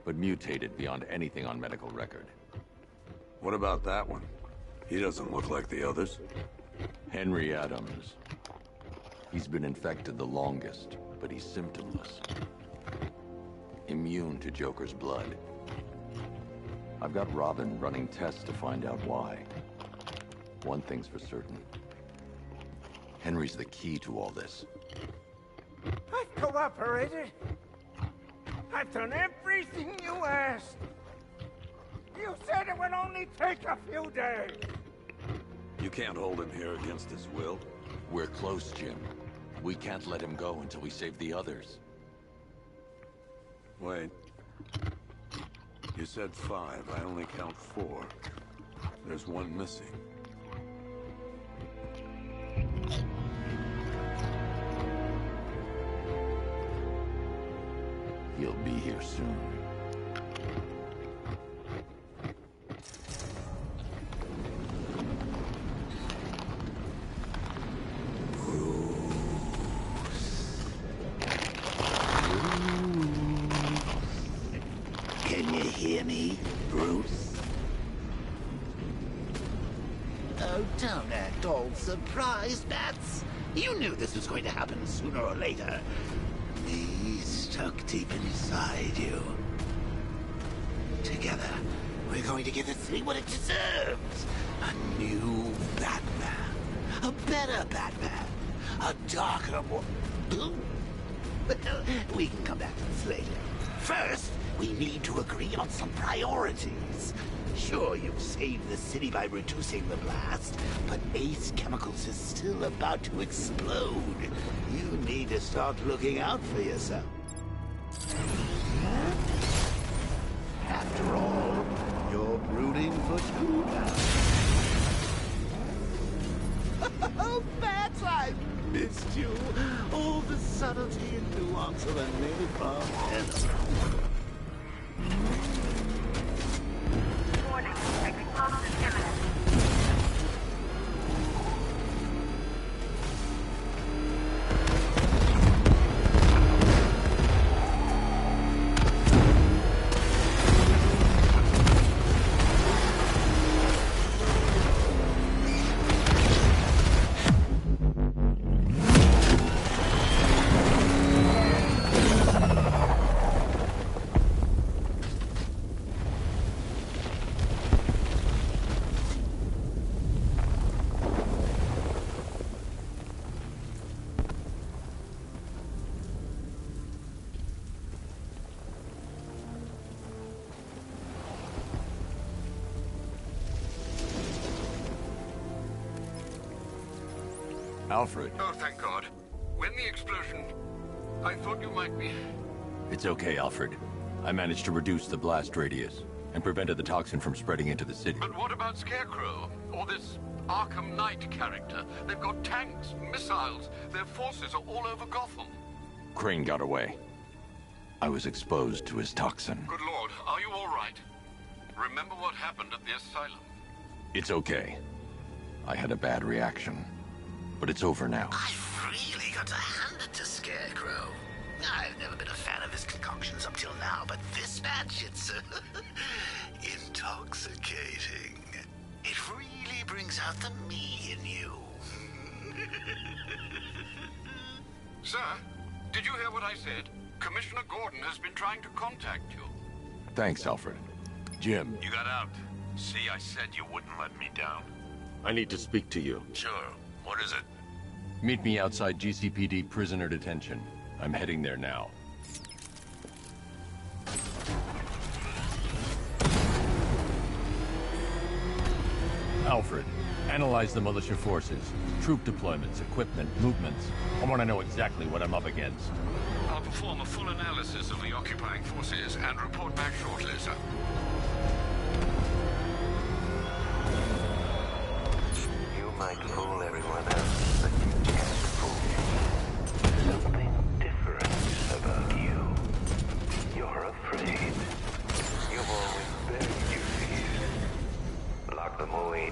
but mutated beyond anything on medical record. What about that one? He doesn't look like the others. Henry Adams. He's been infected the longest, but he's symptomless. Immune to Joker's blood. I've got Robin running tests to find out why. One thing's for certain. Henry's the key to all this. I've cooperated. I've done everything you asked. You said it would only take a few days. You can't hold him here against his will. We're close, Jim. We can't let him go until we save the others. Wait. You said 5. I only count 4. There's one missing. He'll be here soon. Can you hear me, Bruce? Oh, don't act all surprised, Bats. You knew this was going to happen sooner or later. Me stuck deep inside you. Together, we're going to give the city what it deserves. A new Batman. A better Batman. A darker one. Well, we can come back to this later. First, we need to agree on some priorities. Sure, you've saved the city by reducing the blast, but Ace Chemicals is still about to explode. You need to start looking out for yourself. After all, you're brooding for 2 now. Oh, Bats, I missed you. All the subtlety and nuance of a napalm enemy. Warning, explosive imminent. Alfred. Oh, thank God. When the explosion... I thought you might be... It's okay, Alfred. I managed to reduce the blast radius and prevented the toxin from spreading into the city. But what about Scarecrow? Or this Arkham Knight character? They've got tanks, missiles. Their forces are all over Gotham. Crane got away. I was exposed to his toxin. Good Lord, are you all right? Remember what happened at the asylum? It's okay. I had a bad reaction. But it's over now. I've really got to hand it to Scarecrow. I've never been a fan of his concoctions up till now, but this batch, it's intoxicating. It really brings out the me in you. Sir, did you hear what I said? Commissioner Gordon has been trying to contact you. Thanks, Alfred. Jim. You got out. See, I said you wouldn't let me down. I need to speak to you. Sure. What is it? Meet me outside GCPD prisoner detention. I'm heading there now. Alfred, analyze the militia forces, troop deployments, equipment, movements. I want to know exactly what I'm up against. I'll perform a full analysis of the occupying forces and report back shortly, sir. You might fool everyone else, but you can't fool me. Something different about you. You're afraid. You've always been, you see. Lock them away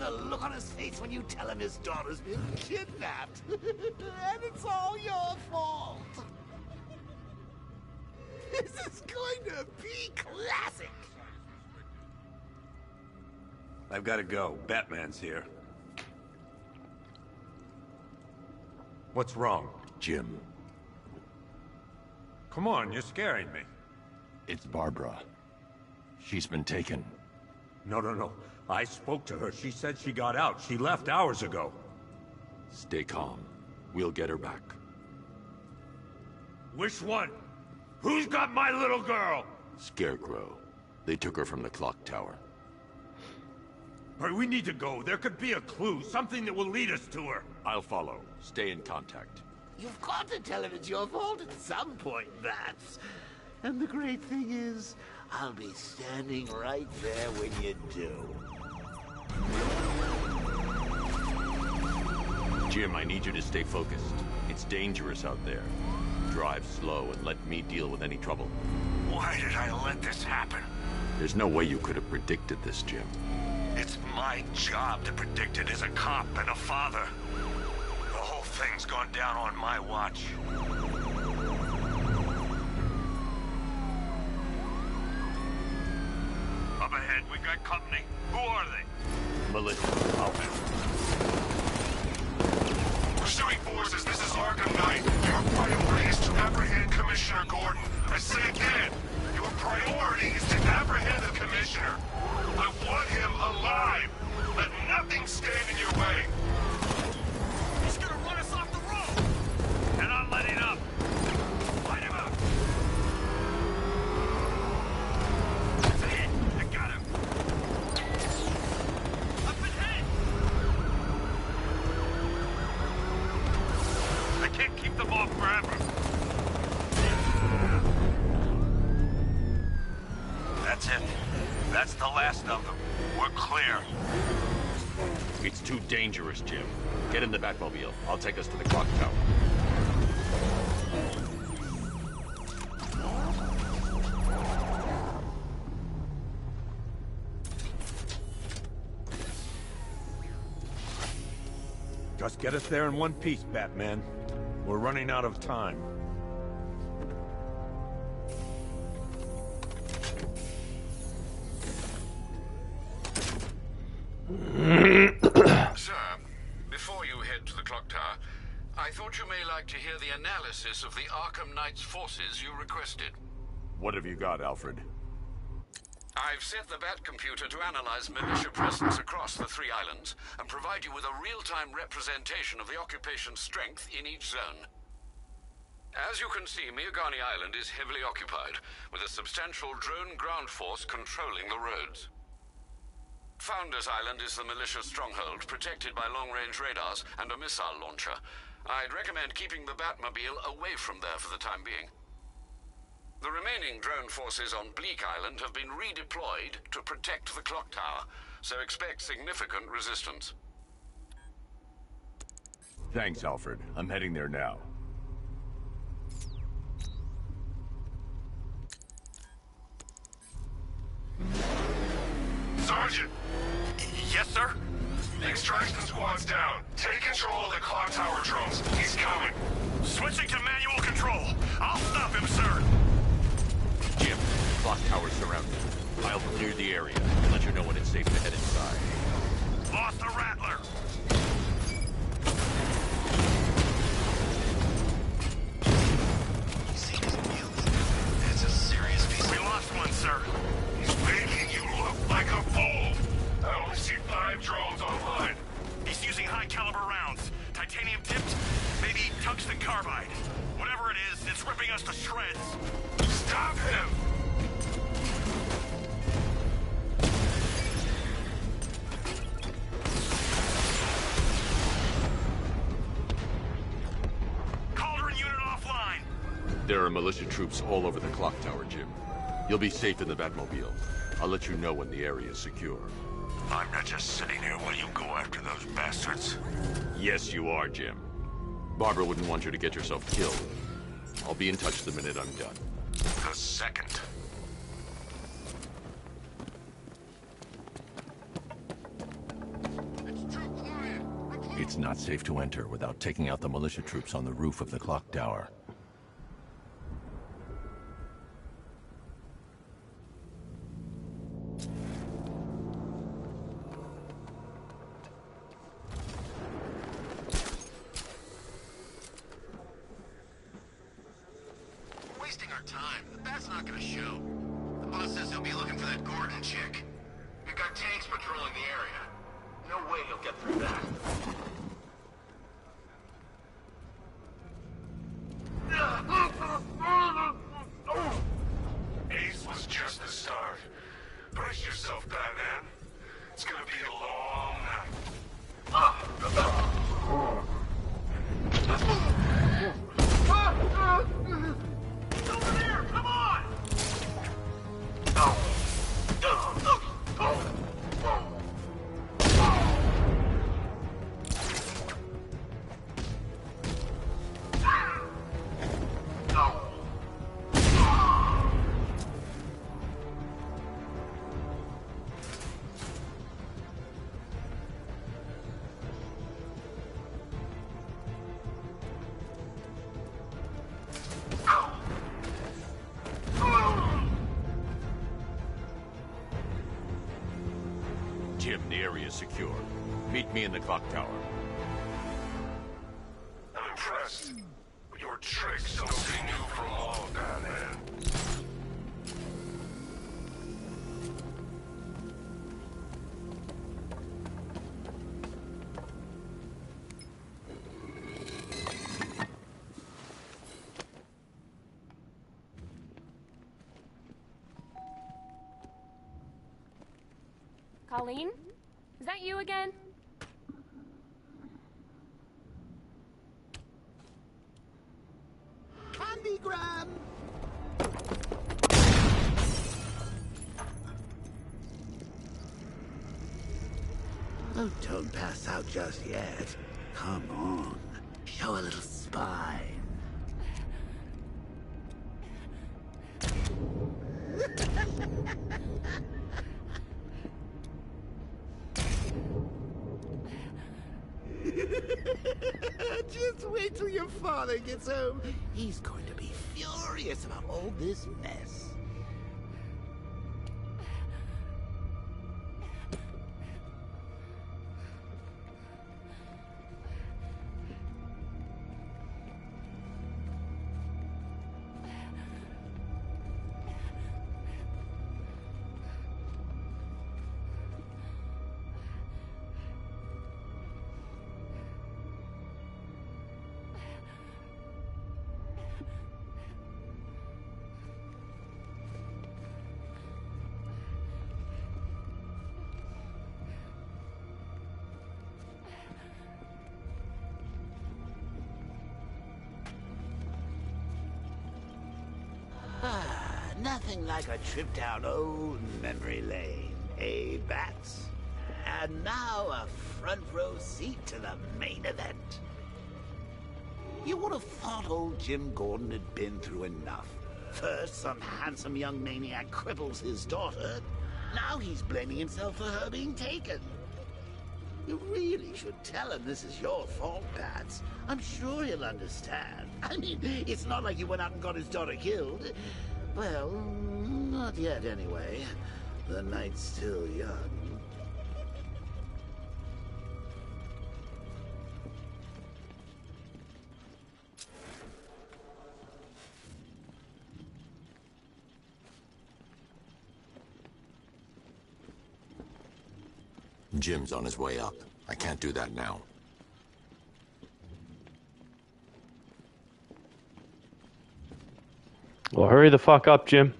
the look on his face when you tell him his daughter's been kidnapped. And it's all your fault. This is going to be classic. I've got to go. Batman's here. What's wrong? Jim. Come on, you're scaring me. It's Barbara. She's been taken. No. I spoke to her. She said she got out. She left hours ago. Stay calm. We'll get her back. Which one? Who's got my little girl? Scarecrow. They took her from the clock tower. All right, we need to go. There could be a clue, something that will lead us to her. I'll follow. Stay in contact. You've got to tell him it's your fault at some point, Bats. And the great thing is, I'll be standing right there when you do. Jim, I need you to stay focused. It's dangerous out there. Drive slow and let me deal with any trouble. Why did I let this happen? There's no way you could have predicted this, Jim. It's my job to predict it as a cop and a father. The whole thing's gone down on my watch. Up ahead, we got company. Who are they? Militia. Pursuing forces, this is Arkham Knight. Your priority is to apprehend Commissioner Gordon. I say again, your priority is to apprehend the Commissioner. I want him alive. Let nothing stand in your way. He's gonna run us off the road! And I'm letting up. Light him up! That's a hit! I got him! Up ahead! I can't keep them off forever. That's it. That's the last of them. We're clear. It's too dangerous, Jim. Get in the Batmobile. I'll take us to the clock tower. Just get us there in one piece, Batman. We're running out of time. Sir, before you head to the clock tower, I thought you may like to hear the analysis of the Arkham Knight's forces you requested. What have you got, Alfred? I've set the Bat computer to analyze militia presence across the 3 islands and provide you with a real-time representation of the occupation's strength in each zone. As you can see, Miagani Island is heavily occupied, with a substantial drone ground force controlling the roads. Founders Island is the militia stronghold, protected by long-range radars and a missile launcher. I'd recommend keeping the Batmobile away from there for the time being. The remaining drone forces on Bleak Island have been redeployed to protect the clock tower, so expect significant resistance. Thanks, Alfred. I'm heading there now. Sergeant! Yes, sir? The extraction squad's down. Take control of the clock tower drones. He's coming. Switching to manual control. I'll stop him, sir. Jim, clock tower's surrounded. I'll clear the area and let you know when it's safe to head inside. Lost the Rattler. It's a serious piece. We lost one, sir. He's making you look like a fool. I only see 5 drones online. He's using high-caliber rounds. Titanium tipped, maybe tungsten carbide. Whatever it is, it's ripping us to shreds. Stop him! Cauldron unit offline. There are militia troops all over the clock tower, Jim. You'll be safe in the Batmobile. I'll let you know when the area is secure. I'm not just sitting here while you go after those bastards. Yes, you are, Jim. Barbara wouldn't want you to get yourself killed. I'll be in touch the minute I'm done. The second. It's not safe to enter without taking out the militia troops on the roof of the clock tower. We're wasting our time. The bat's not gonna show. The boss says he'll be looking for that Gordon chick. We've got tanks patrolling the area. No way he'll get through that. Ace was just the start. Brace yourself, Batman. It's gonna be a long night. Over there! Come on! Jim, the area is secure. Meet me in the clock tower. I'm impressed. Your tricks don't seem new for long, Batman. Colleen? Is that you again? Candygram! Oh, don't pass out just yet. Come on. Show a little spine. Just wait till your father gets home. He's going to be furious about all this mess. Nothing like a trip down old memory lane, eh, Bats? And now a front row seat to the main event. You would have thought old Jim Gordon had been through enough. First, some handsome young maniac cripples his daughter. Now he's blaming himself for her being taken. You really should tell him this is your fault, Bats. I'm sure he'll understand. I mean, it's not like you went out and got his daughter killed. Well, not yet anyway. The night's still young. Jim's on his way up. I can't do that now. Well, hurry the fuck up, Jim.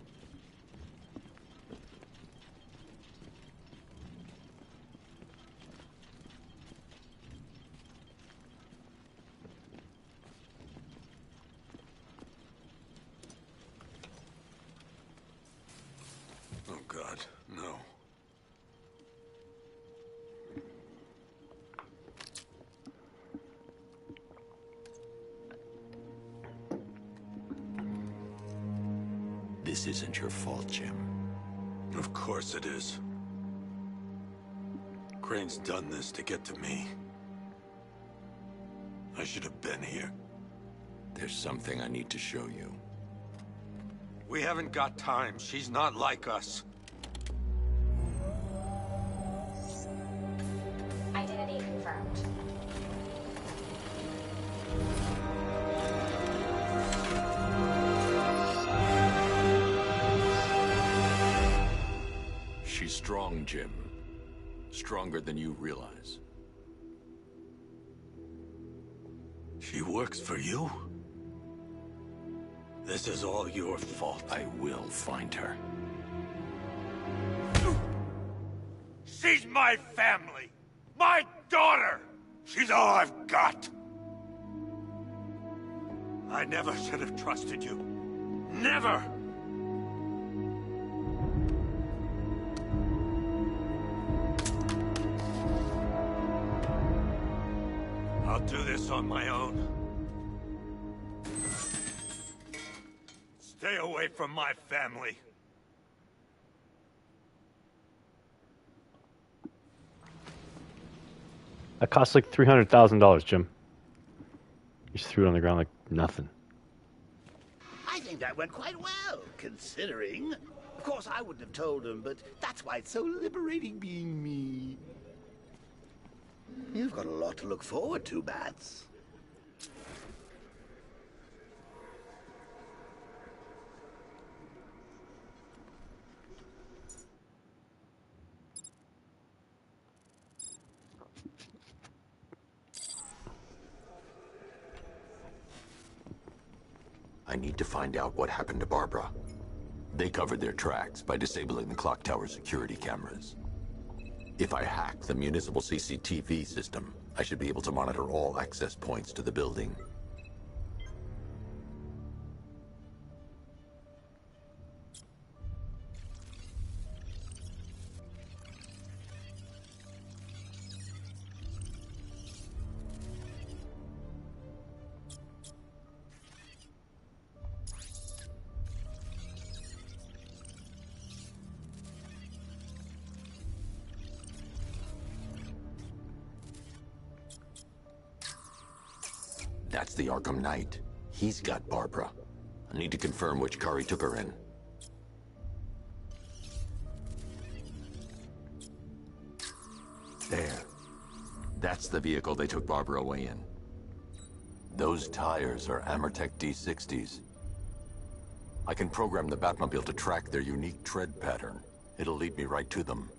Oh, God, no. This isn't your fault, Jim. Of course it is. Crane's done this to get to me. I should have been here. There's something I need to show you. We haven't got time. She's not like us. Identity confirmed. She's strong, Jim. Stronger than you realize. She works for you? This is all your fault. I will find her. She's my family! My daughter! She's all I've got! I never should have trusted you. Never! I'll do this on my own. Stay away from my family. That cost like $300,000, Jim. You just threw it on the ground like nothing. I think that went quite well, considering. Of course, I wouldn't have told him, but that's why it's so liberating being me. You've got a lot to look forward to, Bats. I need to find out what happened to Barbara. They covered their tracks by disabling the clock tower security cameras. If I hack the municipal CCTV system, I should be able to monitor all access points to the building. That's the Arkham Knight. He's got Barbara. I need to confirm which car he took her in. There. That's the vehicle they took Barbara away in. Those tires are Amertech D60s. I can program the Batmobile to track their unique tread pattern. It'll lead me right to them.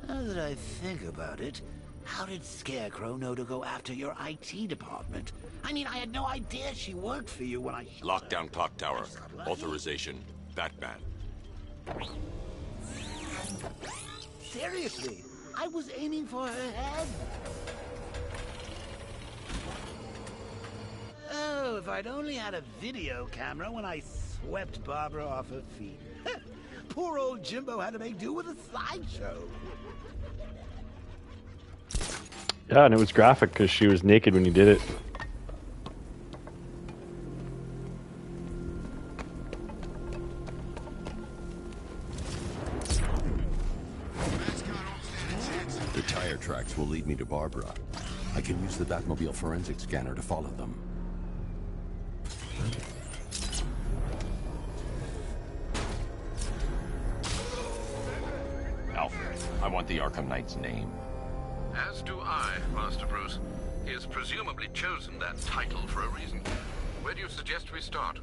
Now that I think about it, how did Scarecrow know to go after your IT department? I mean, I had no idea she worked for you when I... Lockdown clock tower. Authorization. Batman. Seriously, I was aiming for her head. Oh, if I'd only had a video camera when I swept Barbara off her feet. Poor old Jimbo had to make do with a slideshow. Yeah, and it was graphic because she was naked when you did it. The tire tracks will lead me to Barbara. I can use the Batmobile forensic scanner to follow them. Alfred, I want the Arkham Knight's name. As do I, Master Bruce. He has presumably chosen that title for a reason. Where do you suggest we start?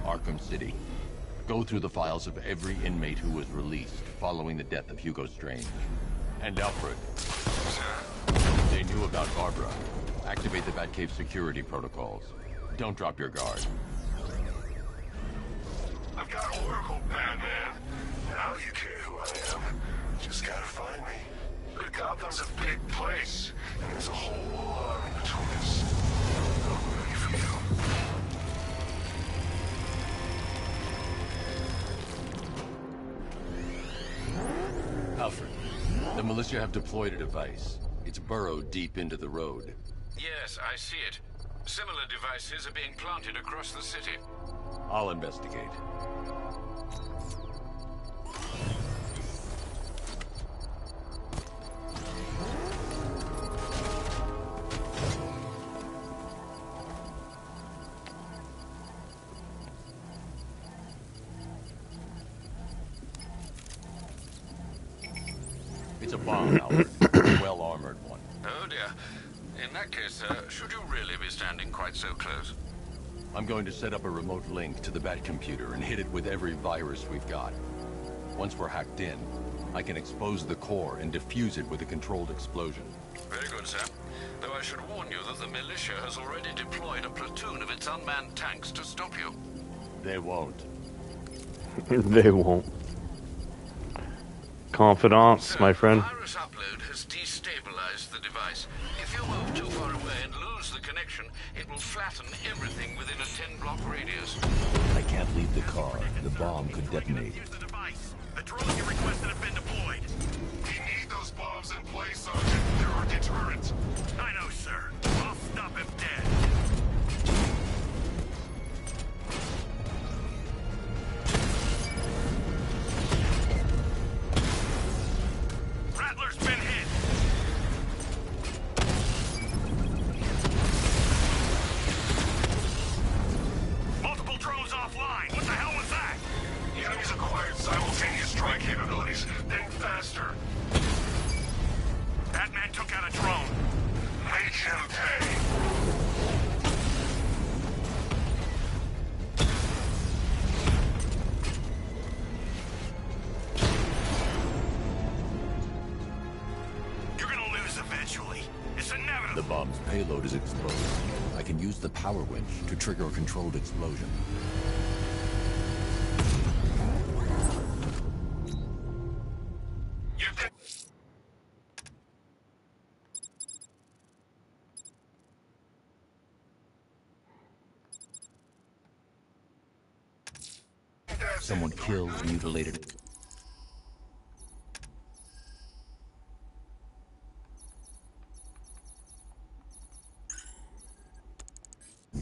Arkham City. Go through the files of every inmate who was released following the death of Hugo Strange. And Alfred. Sir? They knew about Barbara. Activate the Batcave security protocols. Don't drop your guard. I've got Oracle, Batman. Now you care who I am. Just gotta find me. But Gotham's a big place, and there's a whole lot in between us. I'm ready for you. Alfred, the militia have deployed a device. It's burrowed deep into the road. Yes, I see it. Similar devices are being planted across the city. I'll investigate. bomb, Albert. A well-armored one. Oh dear. In that case, should you really be standing quite so close? I'm going to set up a remote link to the Bat computer and hit it with every virus we've got. Once we're hacked in, I can expose the core and defuse it with a controlled explosion. Very good, sir. Though I should warn you that the militia has already deployed a platoon of its unmanned tanks to stop you. They won't. They won't. Confidence, my friend. The virus upload has destabilized the device. If you move too far away and lose the connection, it will flatten everything within a 10-block radius. I can't leave the car. The bomb could detonate. The drones you requested have been deployed. We need those bombs in place, Sergeant. They're our deterrent. I know, sir. I'll stop him dead. Rattler's been hit. Multiple drones offline. What the hell was that? The enemy's acquired simultaneous strike capabilities. Then faster. Batman took out a drone. Make him pay. You're gonna lose eventually. It's inevitable. The bomb's payload is exposed. I can use the power winch to trigger a controlled explosion. Someone killed, mutilated.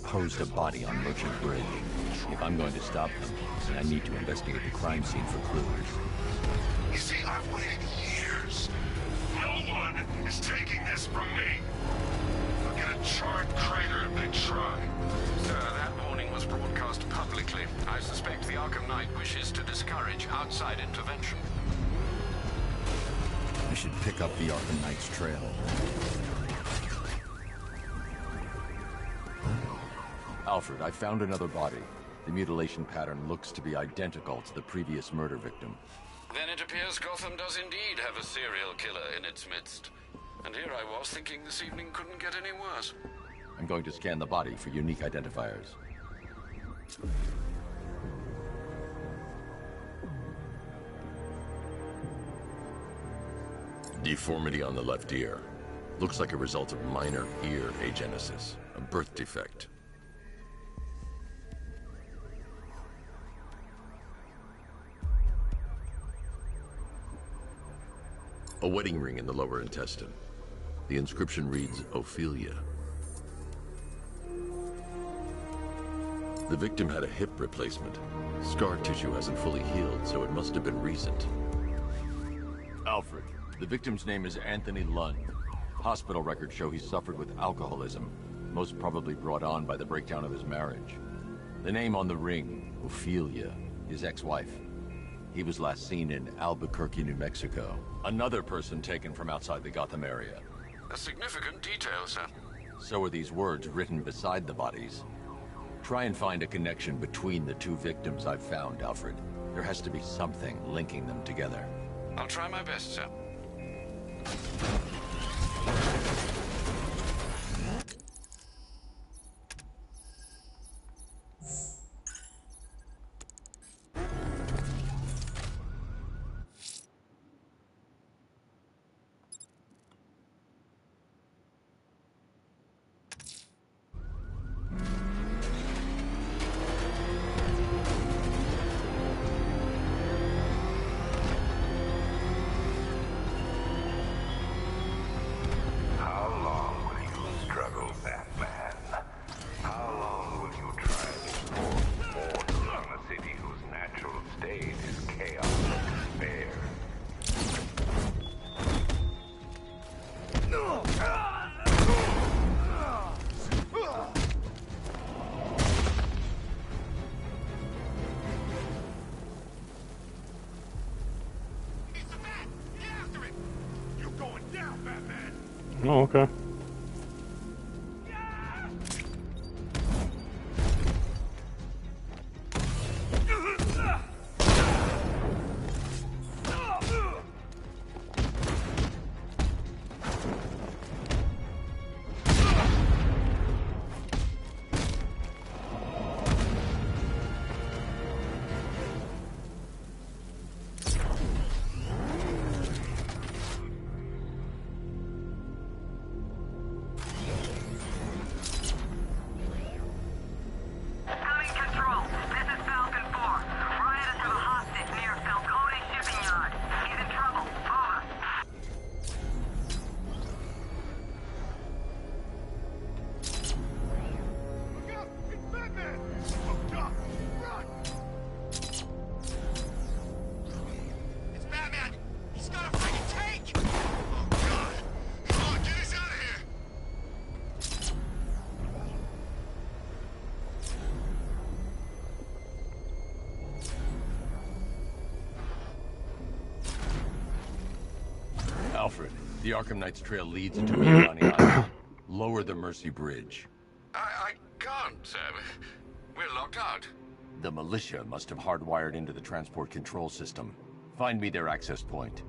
Posed a body on Merchant Bridge. If I'm going to stop them, then I need to investigate the crime scene for clues. You see, I've waited years. No one is taking this from me. They'll get a charred crater if they try. Sir, that warning was broadcast publicly. I suspect the Arkham Knight wishes to discourage outside intervention. I should pick up the Arkham Knight's trail. Alfred, I found another body. The mutilation pattern looks to be identical to the previous murder victim. Then it appears Gotham does indeed have a serial killer in its midst. And here I was thinking this evening couldn't get any worse. I'm going to scan the body for unique identifiers. Deformity on the left ear. Looks like a result of minor ear agenesis, a birth defect. A wedding ring in the lower intestine. The inscription reads, Ophelia. The victim had a hip replacement. Scar tissue hasn't fully healed, so it must have been recent. Alfred, the victim's name is Anthony Lund. Hospital records show he suffered with alcoholism, most probably brought on by the breakdown of his marriage. The name on the ring, Ophelia, his ex-wife. He was last seen in Albuquerque, New Mexico. Another person taken from outside the Gotham area. A significant detail, sir. So are these words written beside the bodies. Try and find a connection between the two victims I've found, Alfred. There has to be something linking them together. I'll try my best, sir. How Oh, okay. Alfred, the Arkham Knight's trail leads into Miagani Island. Lower the Mercy Bridge. I can't, sir. We're locked out. The militia must have hardwired into the transport control system. Find me their access point.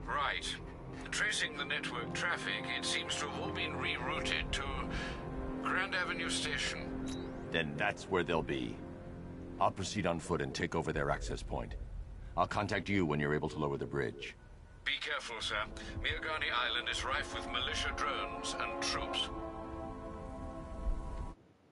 Right. Tracing the network traffic, it seems to have all been rerouted to Grand Avenue Station. Then that's where they'll be. I'll proceed on foot and take over their access point. I'll contact you when you're able to lower the bridge. Be careful, sir. Miagani Island is rife with militia drones and troops.